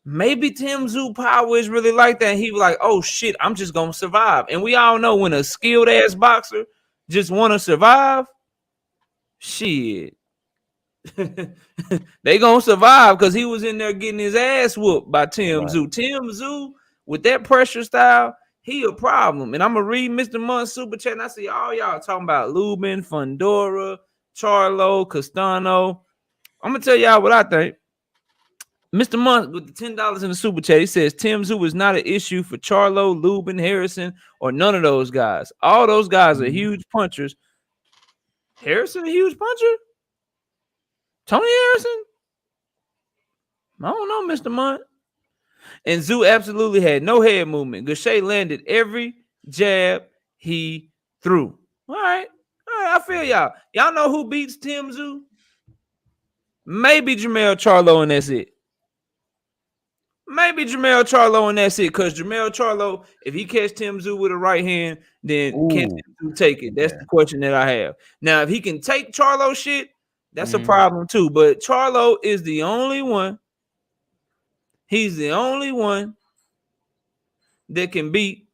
S1: Maybe Tszyu power is really like that. He was like, oh shit, I'm just gonna survive. And we all know when a skilled ass boxer just want to survive, shit. They gonna survive because he was in there getting his ass whooped by Tszyu. Right. Tszyu, with that pressure style, he a problem. And I'm gonna read Mr. Munt's super chat, and I see all y'all talking about Lubin, Fundora, Charlo, Castano. I'm gonna tell y'all what I think. Mr. Munt with the $10 in the super chat, he says Tszyu is not an issue for Charlo, Lubin, Harrison, or none of those guys. All those guys are huge punchers. Harrison a huge puncher? Tony Harrison? I don't know, Mr. Munt. And Tszyu absolutely had no head movement. Gausha landed every jab he threw. All right, I feel y'all. Y'all know who beats Tszyu? Maybe Jermell Charlo, and that's it. Maybe Jermell Charlo, and that's it. Because Jermell Charlo, if he catch Tszyu with a right hand, then can Tszyu take it? That's the question that I have. Now, if he can take Charlo shit, that's a problem too. But Charlo is the only one. He's the only one that can beat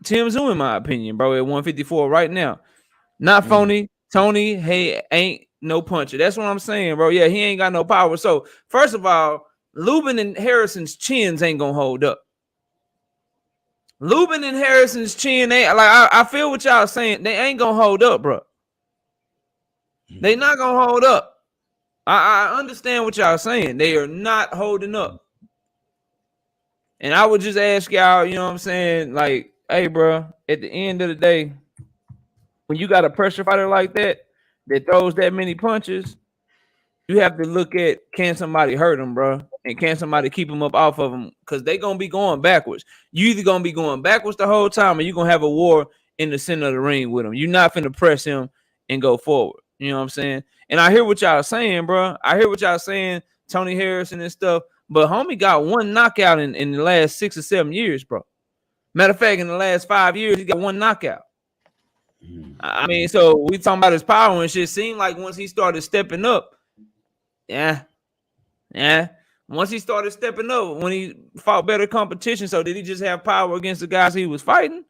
S1: Tszyu, in my opinion, bro, at 154 right now. Not phony. Tony, hey, ain't no puncher. That's what I'm saying, bro. Yeah, he ain't got no power. So, first of all, Lubin and Harrison's chins ain't gonna hold up. Lubin and Harrison's chin ain't like I feel what y'all saying. They ain't gonna hold up, bro. They not gonna hold up. I understand what y'all saying. They are not holding up. And I would just ask y'all, you know what I'm saying? Like, hey, bro, at the end of the day, when you got a pressure fighter like that throws that many punches, you have to look at, can somebody hurt him, bro? And can somebody keep him up off of him? Because they're going to be going backwards. You either going to be going backwards the whole time, or you're going to have a war in the center of the ring with him. You're not finna press him and go forward. You know what I'm saying? And I hear what y'all saying, bro. I hear what y'all saying, Tony Harrison and stuff. But homie got one knockout in the last 6 or 7 years, bro. Matter of fact, in the last 5 years, he got one knockout. I mean, so we talking about his power and shit. Seemed like once he started stepping up, yeah. Once he started stepping up, when he fought better competition, so did he just have power against the guys he was fighting?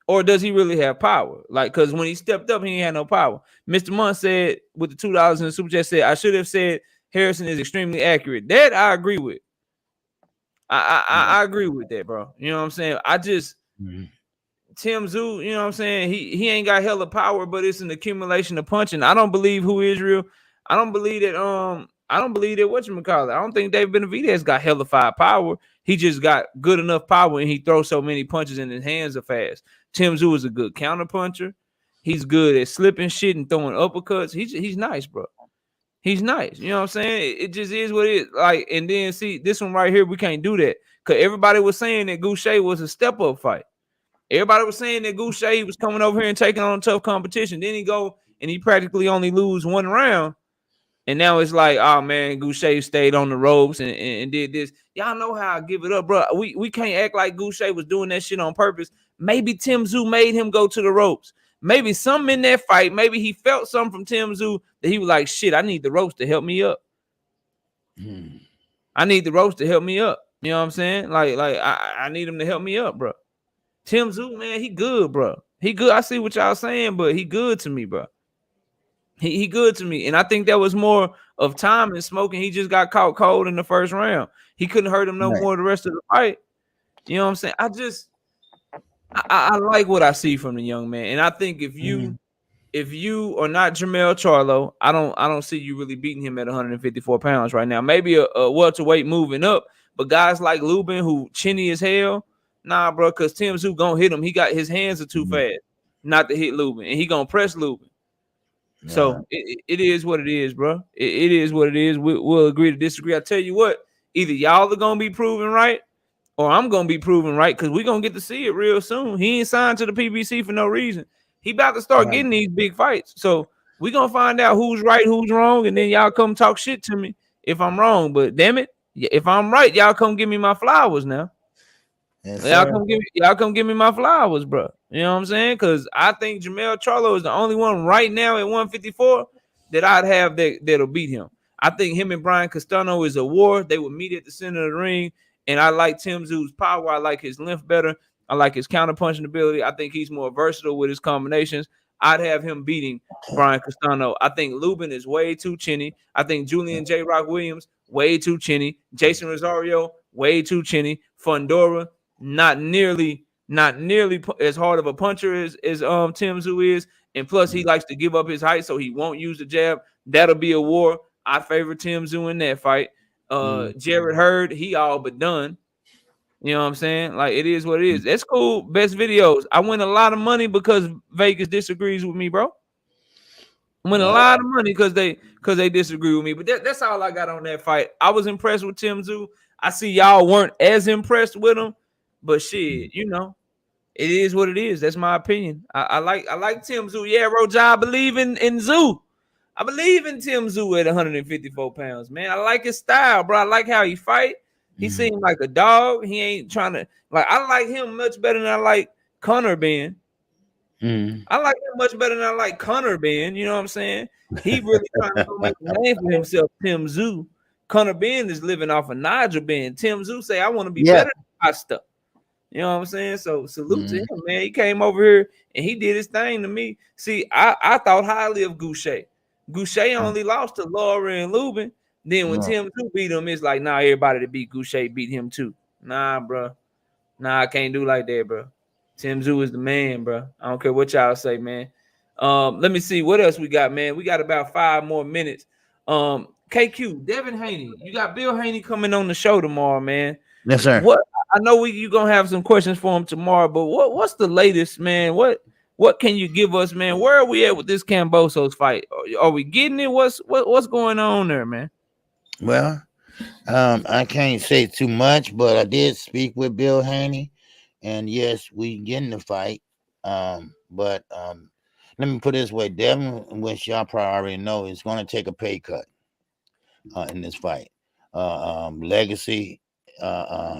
S1: Or does he really have power? Like, because when he stepped up, he ain't had no power. Mr. Munt said, with the $2 in the super chat, said, I should have said Harrison is extremely accurate. That I agree with. I agree with that, bro. You know what I'm saying? I just... Tszyu, you know what I'm saying? He ain't got hella power, but it's an accumulation of punching. I don't believe who Israel. I don't believe that whatchamacallit. I don't think David Benavidez got hella power. He just got good enough power and he throws so many punches and his hands are fast. Tszyu is a good counter puncher. He's good at slipping shit and throwing uppercuts. He's nice, bro. He's nice. You know what I'm saying? It just is what it is. Like, and then see this one right here, we can't do that. Because everybody was saying that Gausha was a step-up fight. Everybody was saying that Gausha was coming over here and taking on tough competition. Then he go and he practically only lose one round. And now it's like, oh man, Gausha stayed on the ropes and did this. Y'all know how I give it up, bro. We can't act like Gausha was doing that shit on purpose. Maybe Tszyu made him go to the ropes. Maybe something in that fight, maybe he felt something from Tszyu that he was like, shit, I need the ropes to help me up. I need the ropes to help me up. You know what I'm saying? Like I need him to help me up, bro. Tszyu, man, he good, bro. He good. I see what y'all saying, but he good to me, bro. He good to me. And I think that was more of time and smoking. He just got caught cold in the first round. He couldn't hurt him no more the rest of the fight. You know what I'm saying? I like what I see from the young man. And I think if you are not Jermell Charlo, I don't see you really beating him at 154 pounds right now. Maybe a welterweight moving up, but guys like Lubin who chinny as hell, nah, bro, because Tszyu gonna hit him. He got his hands are too fast not to hit Lubin, and he gonna press Lubin. So it is what it is, bro. It is what it is. We'll agree to disagree. I tell you what, either y'all are gonna be proven right, or I'm gonna be proven right, because we're gonna get to see it real soon. He ain't signed to the PBC for no reason. He about to start getting these big fights. So we're gonna find out who's right, who's wrong, and then y'all come talk shit to me if I'm wrong. But damn it, if I'm right, y'all come give me my flowers now.
S2: Yes,
S1: y'all come give me my flowers, bro. You know what I'm saying? Because I think Jermell Charlo is the only one right now at 154 that I'd have that'll beat him. I think him and Brian Castano is a war. They would meet at the center of the ring. And I like Tszyu's power. I like his length better. I like his counterpunching ability. I think he's more versatile with his combinations. I'd have him beating Brian Castano. I think Lubin is way too chinny. I think Julian J. Rock Williams, way too chinny. Jason Rosario, way too chinny. Fundora, not nearly as hard of a puncher as Tszyu is. And plus, he likes to give up his height, so he won't use the jab. That'll be a war. I favor Tszyu in that fight. Jared Hurd, he all but done. You know what I'm saying? Like, it is what it is. That's cool. Best videos. I win a lot of money because Vegas disagrees with me, bro. I win a lot of money because they disagree with me. But that's all I got on that fight. I was impressed with Tszyu. I see y'all weren't as impressed with him, but shit, you know, it is what it is. That's my opinion. I like Tszyu. Yeah, Roja, I believe in Zoo. I believe in Tszyu at 154 pounds, man. I like his style, bro. I like how he fight. He seemed like a dog. He ain't trying to, like, I like him much better than I like Conor Ben. I like him much better than I like Conor Ben. You know what I'm saying? He really trying to make a name for himself, Tszyu. Conor Ben is living off of Nigel Ben. Tszyu say, I want to be better than my stuff. You know what I'm saying? So salute to him, man. He came over here and he did his thing to me. See, I thought highly of Gausha. Gausha only lost to Laura and Lubin. Then when Tszyu beat him, it's like, nah, everybody that beat Gausha beat him too. Nah, bro. Nah, I can't do like that, bro. Tszyu is the man, bro. I don't care what y'all say, man. Let me see what else we got, man. We got about 5 more minutes. KQ, Devin Haney. You got Bill Haney coming on the show tomorrow, man.
S2: Yes, sir.
S1: What I know you gonna have some questions for him tomorrow, but what's the latest, man? What can you give us, man? Where are we at with this Kambosos fight? Are we getting it? What's going on there, man?
S2: Well, I can't say too much, but I did speak with Bill Haney, and yes, we getting the fight. But let me put it this way: Devin, which y'all probably already know, is going to take a pay cut in this fight. Legacy,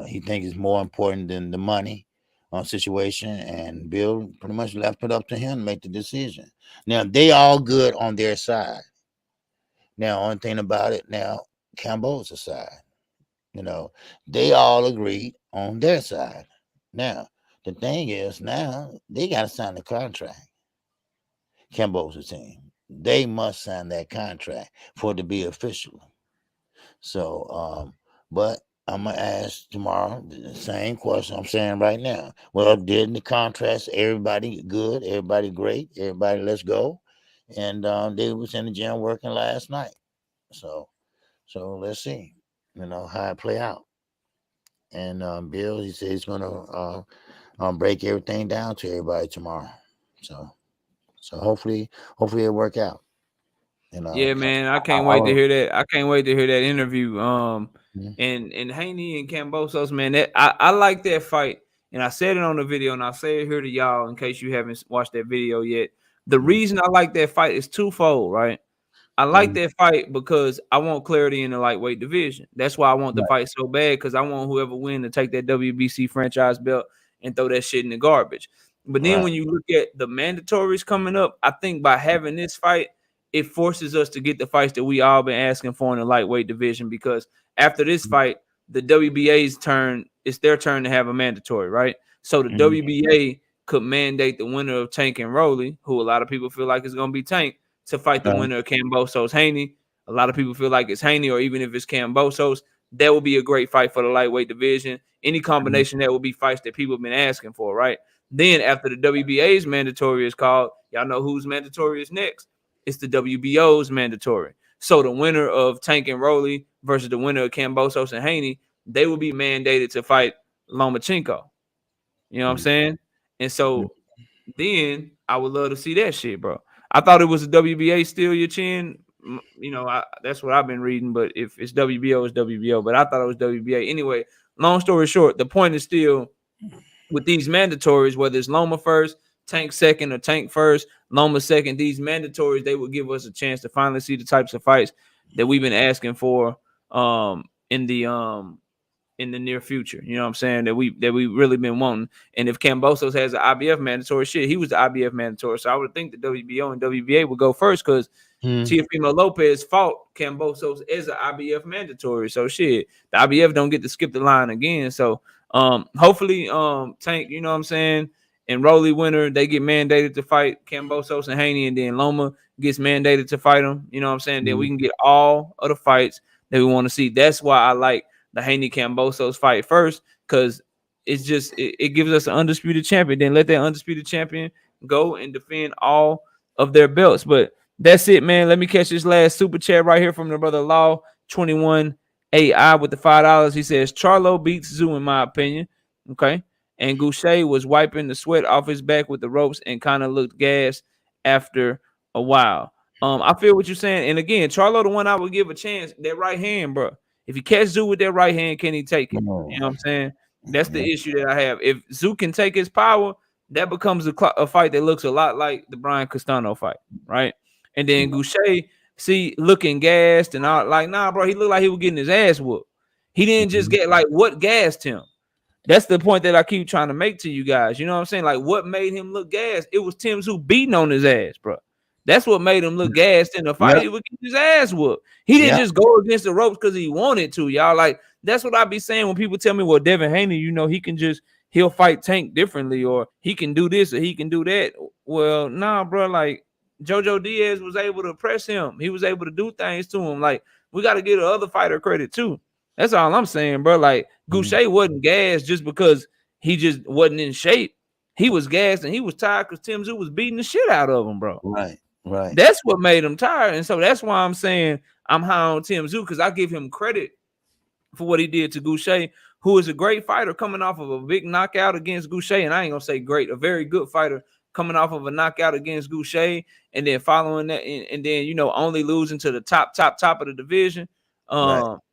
S2: he thinks is more important than the money situation, and Bill pretty much left it up to him to make the decision. Now they all good on their side. Now, only thing about it now, Kambosos side, you know, they all agreed on their side. Now, the thing is, now they got to sign the contract. Kambosos team, they must sign that contract for it to be official. So, but I'm gonna ask tomorrow the same question I'm saying right now. Well, didn't the contracts everybody good, everybody great, everybody let's go, and they was in the gym working last night. So let's see, you know, how it play out. And Bill, he said he's gonna break everything down to everybody tomorrow. So hopefully it'll work out. You know,
S1: Yeah, man, I can't wait to hear that. I can't wait to hear that interview. And Haney and Kambosos, man, that I like that fight. And I said it on the video, and I'll say it here to y'all in case you haven't watched that video yet. The reason I like that fight is twofold, right? I like that fight because I want clarity in the lightweight division. That's why I want the
S2: Right.
S1: fight so bad, because I want whoever win to take that WBC franchise belt and throw that shit in the garbage. But then
S2: Right.
S1: when you look at the mandatories coming up, I think by having this fight, it forces us to get the fights that we all been asking for in the lightweight division. Because after this fight, the WBA's turn, it's their turn to have a mandatory, right? So the WBA could mandate the winner of Tank and Rolly, who a lot of people feel like is going to be Tank, to fight the winner of Kambosos Haney. A lot of people feel like it's Haney, or even if it's Kambosos, that would be a great fight for the lightweight division. Any combination that would be fights that people have been asking for, right? Then after the WBA's mandatory is called, y'all know whose mandatory is next? It's the WBO's mandatory. So the winner of Tank and Rolly versus the winner of Kambosos and Haney, they will be mandated to fight Lomachenko. You know what I'm saying? And so then I would love to see that shit, bro. I thought it was a WBA steal your chin. You know, that's what I've been reading. But if it's WBO, it's WBO. But I thought it was WBA. Anyway, long story short, the point is still with these mandatories, whether it's Loma first, Tank second, or Tank first, Loma second, these mandatories, they will give us a chance to finally see the types of fights that we've been asking for in the near future. You know what I'm saying? That we really been wanting. And if Kambosos has an IBF mandatory, shit, he was the IBF mandatory. So I would think the WBO and WBA would go first, because Teofimo Lopez fought Kambosos as an IBF mandatory. So shit, the IBF don't get to skip the line again. So hopefully Tank, you know what I'm saying, and Rolly winner, they get mandated to fight Kambosos and Haney, and then Loma gets mandated to fight them. You know what I'm saying? Then we can get all of the fights that we want to see. That's why I like the Haney Kambosos fight first, because it's just it gives us an undisputed champion. Then let that undisputed champion go and defend all of their belts. But that's it, man. Let me catch this last super chat right here from the brother Law 21 AI with the $5. He says Charlo beats Tszyu in my opinion. Okay. And Gausha was wiping the sweat off his back with the ropes and kind of looked gassed after a while. I feel what you're saying. And again, Charlo, the one I would give a chance, that right hand, bro. If he catch Tszyu with that right hand, can he take it?
S2: No.
S1: You know what I'm saying? That's the issue that I have. If Tszyu can take his power, that becomes a fight that looks a lot like the Brian Castano fight, right? And then Gausha, see, looking gassed and all, like, nah, bro, he looked like he was getting his ass whooped. He didn't just get, like, what gassed him? That's the point that I keep trying to make to you guys. You know what I'm saying? Like, what made him look gassed? It was Tim Tszyu beating on his ass, bro. That's what made him look gassed in the fight.
S2: Yep.
S1: He would get his ass whooped. He didn't just go against the ropes because he wanted to, y'all. Like, that's what I be saying when people tell me, well, Devin Haney, you know, he'll fight Tank differently, or he can do this or he can do that. Well, nah, bro. Like, Jojo Diaz was able to press him. He was able to do things to him. Like, we got to give the other fighter credit too. That's all I'm saying, bro. Like, Gausha wasn't gassed just because he just wasn't in shape. He was gassed and he was tired because Tim Tszyu was beating the shit out of him, bro.
S2: Right.
S1: That's what made him tired. And so that's why I'm saying I'm high on Tim Tszyu, because I give him credit for what he did to Gausha, who is a great fighter coming off of a big knockout against Gausha. And I ain't gonna say great, a very good fighter coming off of a knockout against Gausha, and then following that, and then, you know, only losing to the top of the division.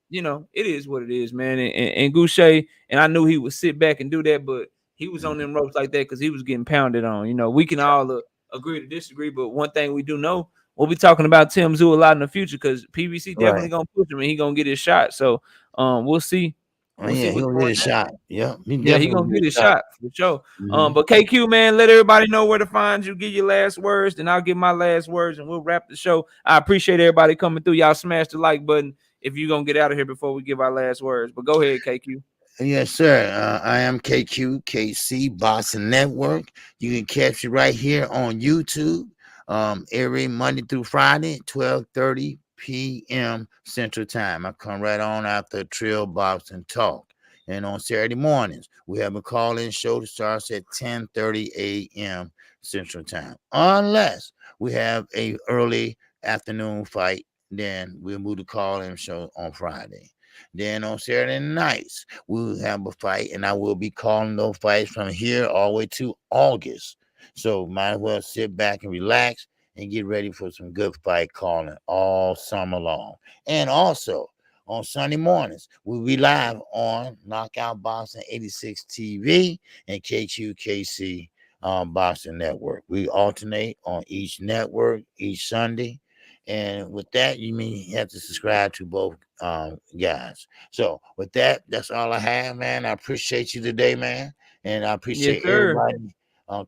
S1: You know, it is what it is, man. And Gausha, and I knew he would sit back and do that, but he was on them ropes like that because he was getting pounded on. You know, we can all agree to disagree, but one thing we do know, we'll be talking about Tim Tszyu a lot in the future, because PBC definitely gonna push him and he gonna get his shot. So we'll see.
S2: We'll see
S1: he'll
S2: get a shot. Yeah,
S1: he gonna get his shot for sure.
S2: Mm-hmm.
S1: But KQ, man, let everybody know where to find you. Give your last words, then I'll give my last words, and we'll wrap the show. I appreciate everybody coming through. Y'all smash the like button if you're gonna get out of here before we give our last words. But go ahead, KQ.
S2: Yes, sir. I am KQKC Boxing Network. You can catch it right here on YouTube every Monday through Friday, 12:30 p.m. Central Time. I come right on after Trill Boxing Talk. And on Saturday mornings, we have a call-in show that starts at 10:30 a.m. Central Time. Unless we have a early afternoon fight, then we'll move the call-in show on Friday. Then on Saturday nights, we'll have a fight, and I will be calling those fights from here all the way to August. So might as well sit back and relax and get ready for some good fight calling all summer long. And also, on Sunday mornings, we'll be live on Knockout Boxing 86 TV and KQKC Boxing Network. We alternate on each network each Sunday. And with that, you mean you have to subscribe to both guys. So with that, that's all I have, man. I appreciate you today, man. And I
S1: Yes,
S2: appreciate
S1: sir.
S2: everybody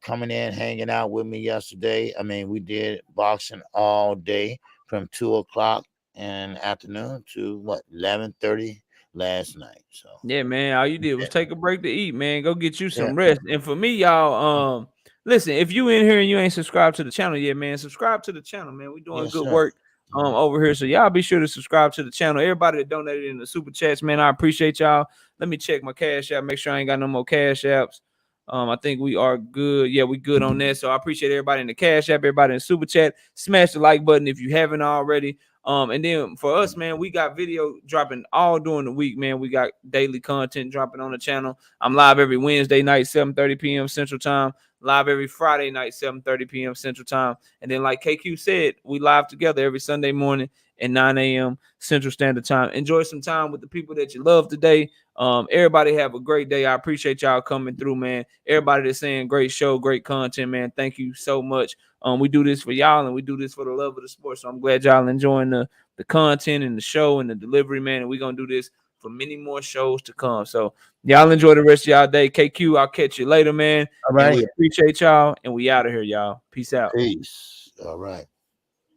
S2: coming in, hanging out with me yesterday. I mean, we did boxing all day from 2 o'clock in the afternoon to what 11:30 last night. So
S1: Yeah, man. All you did was
S2: yeah,
S1: take a break to eat, man. Go get you
S2: yeah,
S1: some rest. And for me, y'all, listen, if you in here and you ain't subscribed to the channel yet, man, subscribe to the channel, man. We doing
S2: yes,
S1: good
S2: sir.
S1: work over here. So y'all be sure to subscribe to the channel. Everybody that donated in the super chats, man, I appreciate y'all. Let me check my cash app, make sure I ain't got no more cash apps. I think we are good. Yeah, we good on that. So I appreciate everybody in the cash app, everybody in the super chat. Smash the like button if you haven't already. And then for us, man, we got video dropping all during the week, man. We got daily content dropping on the channel. I'm live every Wednesday night, 7:30 p.m. Central Time. Live every Friday night, 7:30 p.m. Central Time. And then, like KQ said, we live together every Sunday morning at 9 a.m. Central Standard Time. Enjoy some time with the people that you love today. Everybody have a great day. I appreciate y'all coming through, man. Everybody that's saying great show, great content, man. Thank you so much. We do this for y'all and we do this for the love of the sport. So I'm glad y'all enjoying the content and the show and the delivery, man. And we're gonna do this for many more shows to come. So y'all enjoy the rest of y'all day. KQ, I'll catch you later, man.
S2: All
S1: And we
S2: right.
S1: appreciate y'all. And we out of here, y'all. Peace out.
S2: Peace. All right.